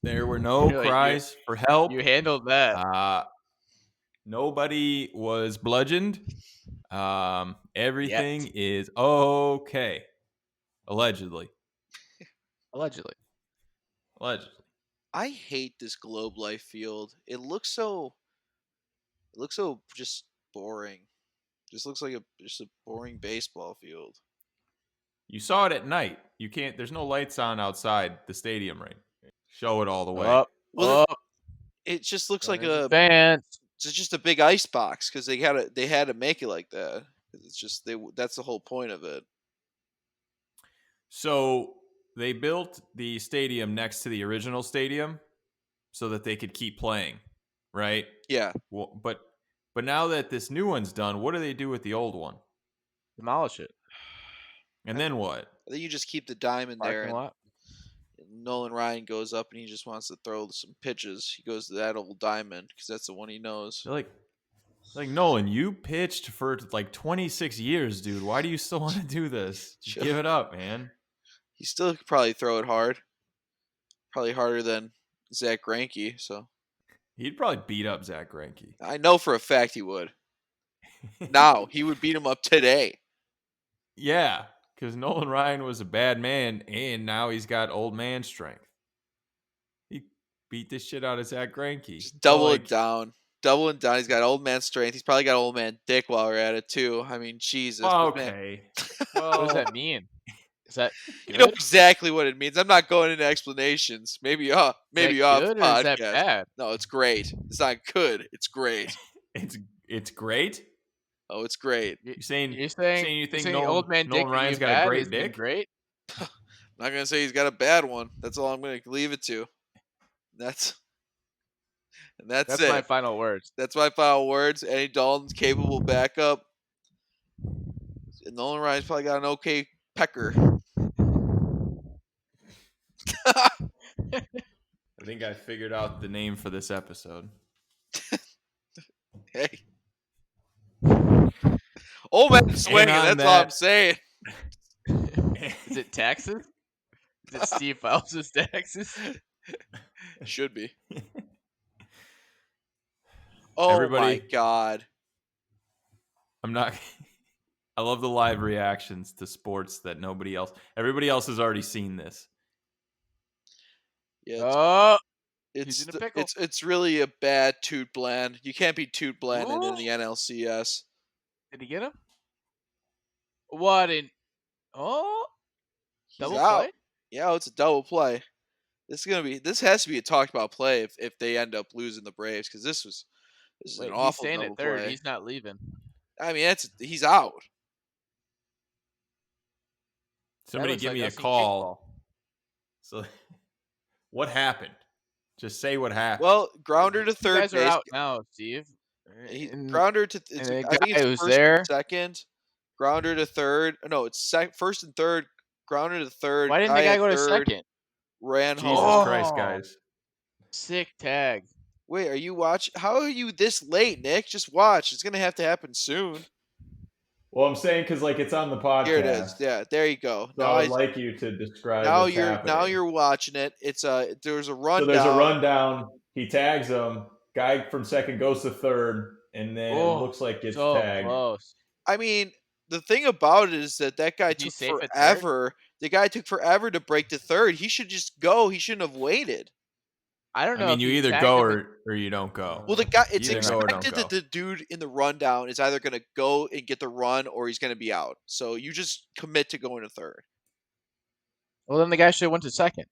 There were no You're like, cries for help. you handled that. Nobody was bludgeoned. Everything is okay. Allegedly. Allegedly. I hate this Globe Life field. It looks so just boring. Just looks like just a boring baseball field. You saw it at night. You can't. There's no lights on outside the stadium ring. Show it all the way. Well, it just looks like fans. it's just a big ice box because they had to make it like that. It's just that's the whole point of it. So they built the stadium next to the original stadium so that they could keep playing, right? Yeah. Well, but now that this new one's done, what do they do with the old one? Demolish it. And then what? I think you just keep the diamond there. Parking lot. Nolan Ryan goes up and he just wants to throw some pitches. He goes to that old diamond because that's the one he knows. They're like Nolan, you pitched for like 26 years, dude. Why do you still want to do this? Just give it up, man. He still could probably throw it hard. Probably harder than Zach Greinke. So he'd probably beat up Zach Greinke. I know for a fact he would. Now he would beat him up today. Yeah, because Nolan Ryan was a bad man, and now he's got old man strength. He beat this shit out of Zach Greinke. Just double it down. Double it down. He's got old man strength. He's probably got old man dick while we're at it, too. I mean, Jesus. Okay. Well, what does that mean? Is that good? You know exactly what it means. I'm not going into explanations. Maybe off good, podcast. Or is that bad? No, it's great. It's not good. It's great. It's great? Oh, it's great. You're saying you think old man Nolan dick Ryan's got a great dick? Great. I'm not gonna say he's got a bad one. That's all I'm gonna leave it to. That's it. My final words. That's my final words. Andy Dalton's capable backup. And Nolan Ryan's probably got an okay pecker. I think I figured out the name for this episode. Hey. Old man swinging, that's all I'm saying. Is it taxes? Is it Steve Phelps' taxes? Should be. Oh my God. I love the live reactions to sports that everybody else has already seen this. Yeah. It's really a bad Toot Bland. You can't be Toot Bland in the NLCS. Did he get him? What in? Double play? Yeah, it's a double play. This has to be a talked about play if they end up losing the Braves because this is an awful He's staying double at third. play. He's not leaving. I mean, he's out. Somebody give me a call. So, what happened? Just say what happened. Well, grounder to third base. You guys are out now, Steve. Grounder to I think it's first and second. Grounder to third. No, it's first and third. Grounder to third. Why didn't the guy go to second? Ran home. Jesus Christ, guys! Sick tag. Wait, are you watching? How are you this late, Nick? Just watch. It's gonna have to happen soon. Well, I'm saying because it's on the podcast. Here it is. Yeah, there you go. So I'd like you to describe. Now you're watching it. It's there's a rundown. So there's a rundown. He tags him. Guy from second goes to third, and then it looks like it's tagged. Close. I mean, the thing about it is that guy took forever. The guy took forever to break to third. He should just go. He shouldn't have waited. I don't I know mean, if you you either tag go him. or you don't go. Well, the guy, it's You either go or don't expected that go. the dude in the rundown is either going to go and get the run or he's going to be out. So you just commit to going to third. Well, then the guy should have went to second.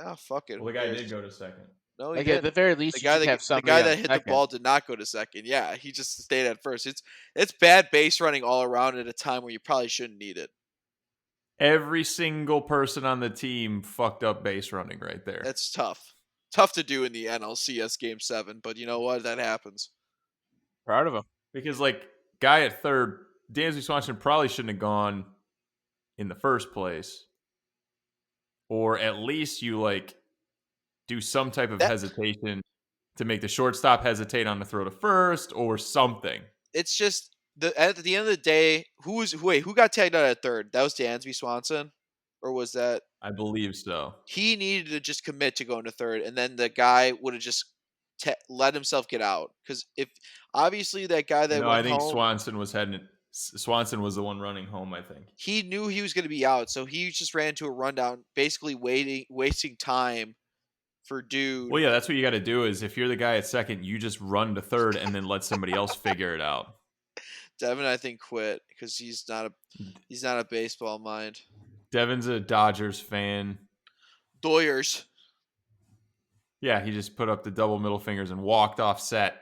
Ah, fuck it. Well, the guy did go to second. No, he Like at the didn't. very The least, you guy should that have the somebody guy on that hit the second. ball did not go to second. Yeah, he just stayed at first. It's bad base running all around at a time where you probably shouldn't need it. Every single person on the team fucked up base running right there. That's tough. Tough to do in the NLCS Game 7, but you know what? That happens. Proud of him. Because, like, guy at third, Dansby Swanson probably shouldn't have gone in the first place. Or at least you, like, do some type of hesitation to make the shortstop hesitate on the throw to first or something. It's just at the end of the day, who got tagged out at third? That was Dansby Swanson, or was that? I believe so. He needed to just commit to going to third, and then the guy would have just let himself get out. Because if obviously that guy that No, went I think home, Swanson was the one running home, I think. he knew he was going to be out, so he just ran into a rundown, basically wasting time for dude. Well, yeah, that's what you got to do is if you're the guy at second, you just run to third and then let somebody else figure it out. Devin, I think, quit because he's not a baseball mind. Devin's a Dodgers fan. Doyers. Yeah, he just put up the double middle fingers and walked off set.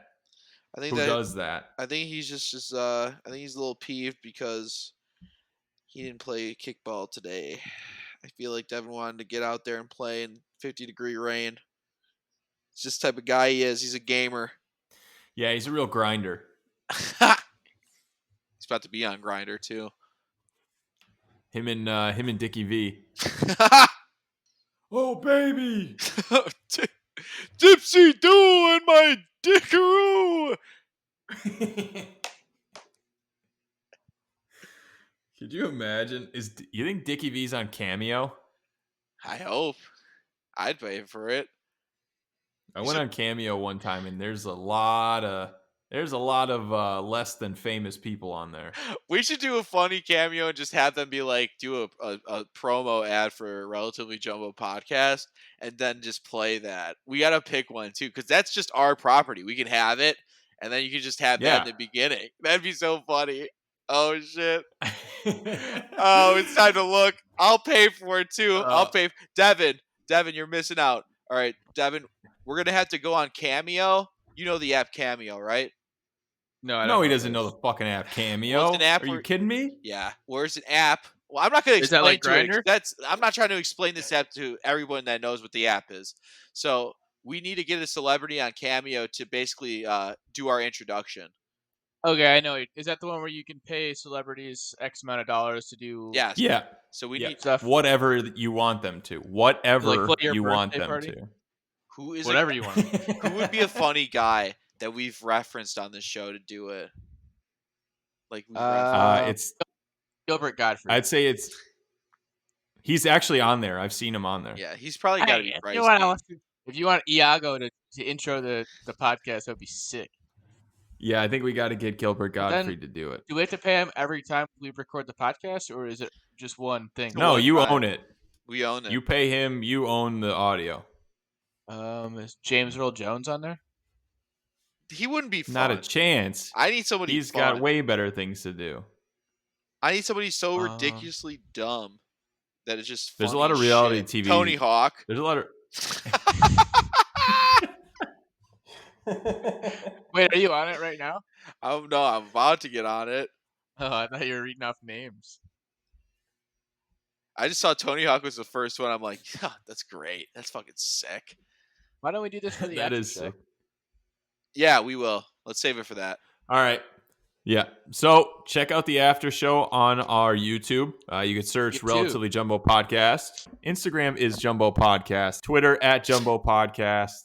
I think Who does that? I think he's just I think he's a little peeved because he didn't play kickball today. I feel like Devin wanted to get out there and play in 50-degree rain. It's just the type of guy he is. He's a gamer. Yeah, he's a real grinder. He's about to be on Grinder too. Him and Dickie V. Oh baby, Dipsy doing my dickaroo. Could you imagine? You think Dickie V's on Cameo? I hope. I'd pay for it. I went on Cameo one time, and there's a lot of less than famous people on there. We should do a funny cameo and just have them be like, do a promo ad for a Relatively Jumbo podcast, and then just play that. We gotta pick one too, because that's just our property. We can have it, and then you can just have that in the beginning. That'd be so funny. Oh shit. Oh, it's time to look. I'll pay for it too. I'll pay. Devin, you're missing out. All right, Devin, we're gonna have to go on Cameo. You know the app Cameo, right? No, I don't No, he know doesn't know the fucking app Cameo. Well, it's an app Are you kidding me? Yeah, where's an app? Well, I'm not going to Is that explain like to it. Grindr? I'm not trying to explain this app to everyone that knows what the app is. So we need to get a celebrity on Cameo to basically do our introduction. Okay, I know. Is that the one where you can pay celebrities X amount of dollars to do? Yes. Yeah. So we need stuff. Whatever you want them to. Whatever your you want birthday them party? to. who is Whatever you want. who would be a funny guy that we've referenced on this show to do it? Like we've It's Gilbert Godfrey. I'd say he's actually on there. I've seen him on there. Yeah, he's probably got to be pricey. If you want Iago to intro the podcast, that would be sick. Yeah, I think we got to get Gilbert Godfrey to do it. Do we have to pay him every time we record the podcast, or is it just one thing? No, you own it. We own it. You pay him. You own the audio. Is James Earl Jones on there? He wouldn't be fun. Not a chance. I need somebody. He's fun. got way better things to do. I need somebody so ridiculously dumb that it's just. There's a lot of reality shit. TV. Tony Hawk. There's a lot of. Wait, are you on it right now? I'm about to get on it. Oh, I thought you were reading off names. I just saw Tony Hawk was the first one. I'm like, yeah, that's great. That's fucking sick. Why don't we do this for the That after is show? sick. Yeah, we will. Let's save it for that. All right. Yeah. So check out the after show on our YouTube. You can search Relatively Jumbo Podcast. Instagram is Jumbo Podcast. Twitter @Jumbo Podcast.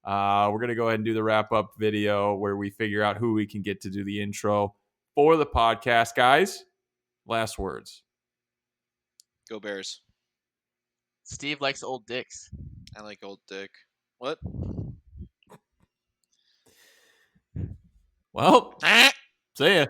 We're going to go ahead and do the wrap-up video where we figure out who we can get to do the intro for the podcast. Guys, last words. Go Bears. Steve likes old dicks. I like old dick. What? Well, see ya.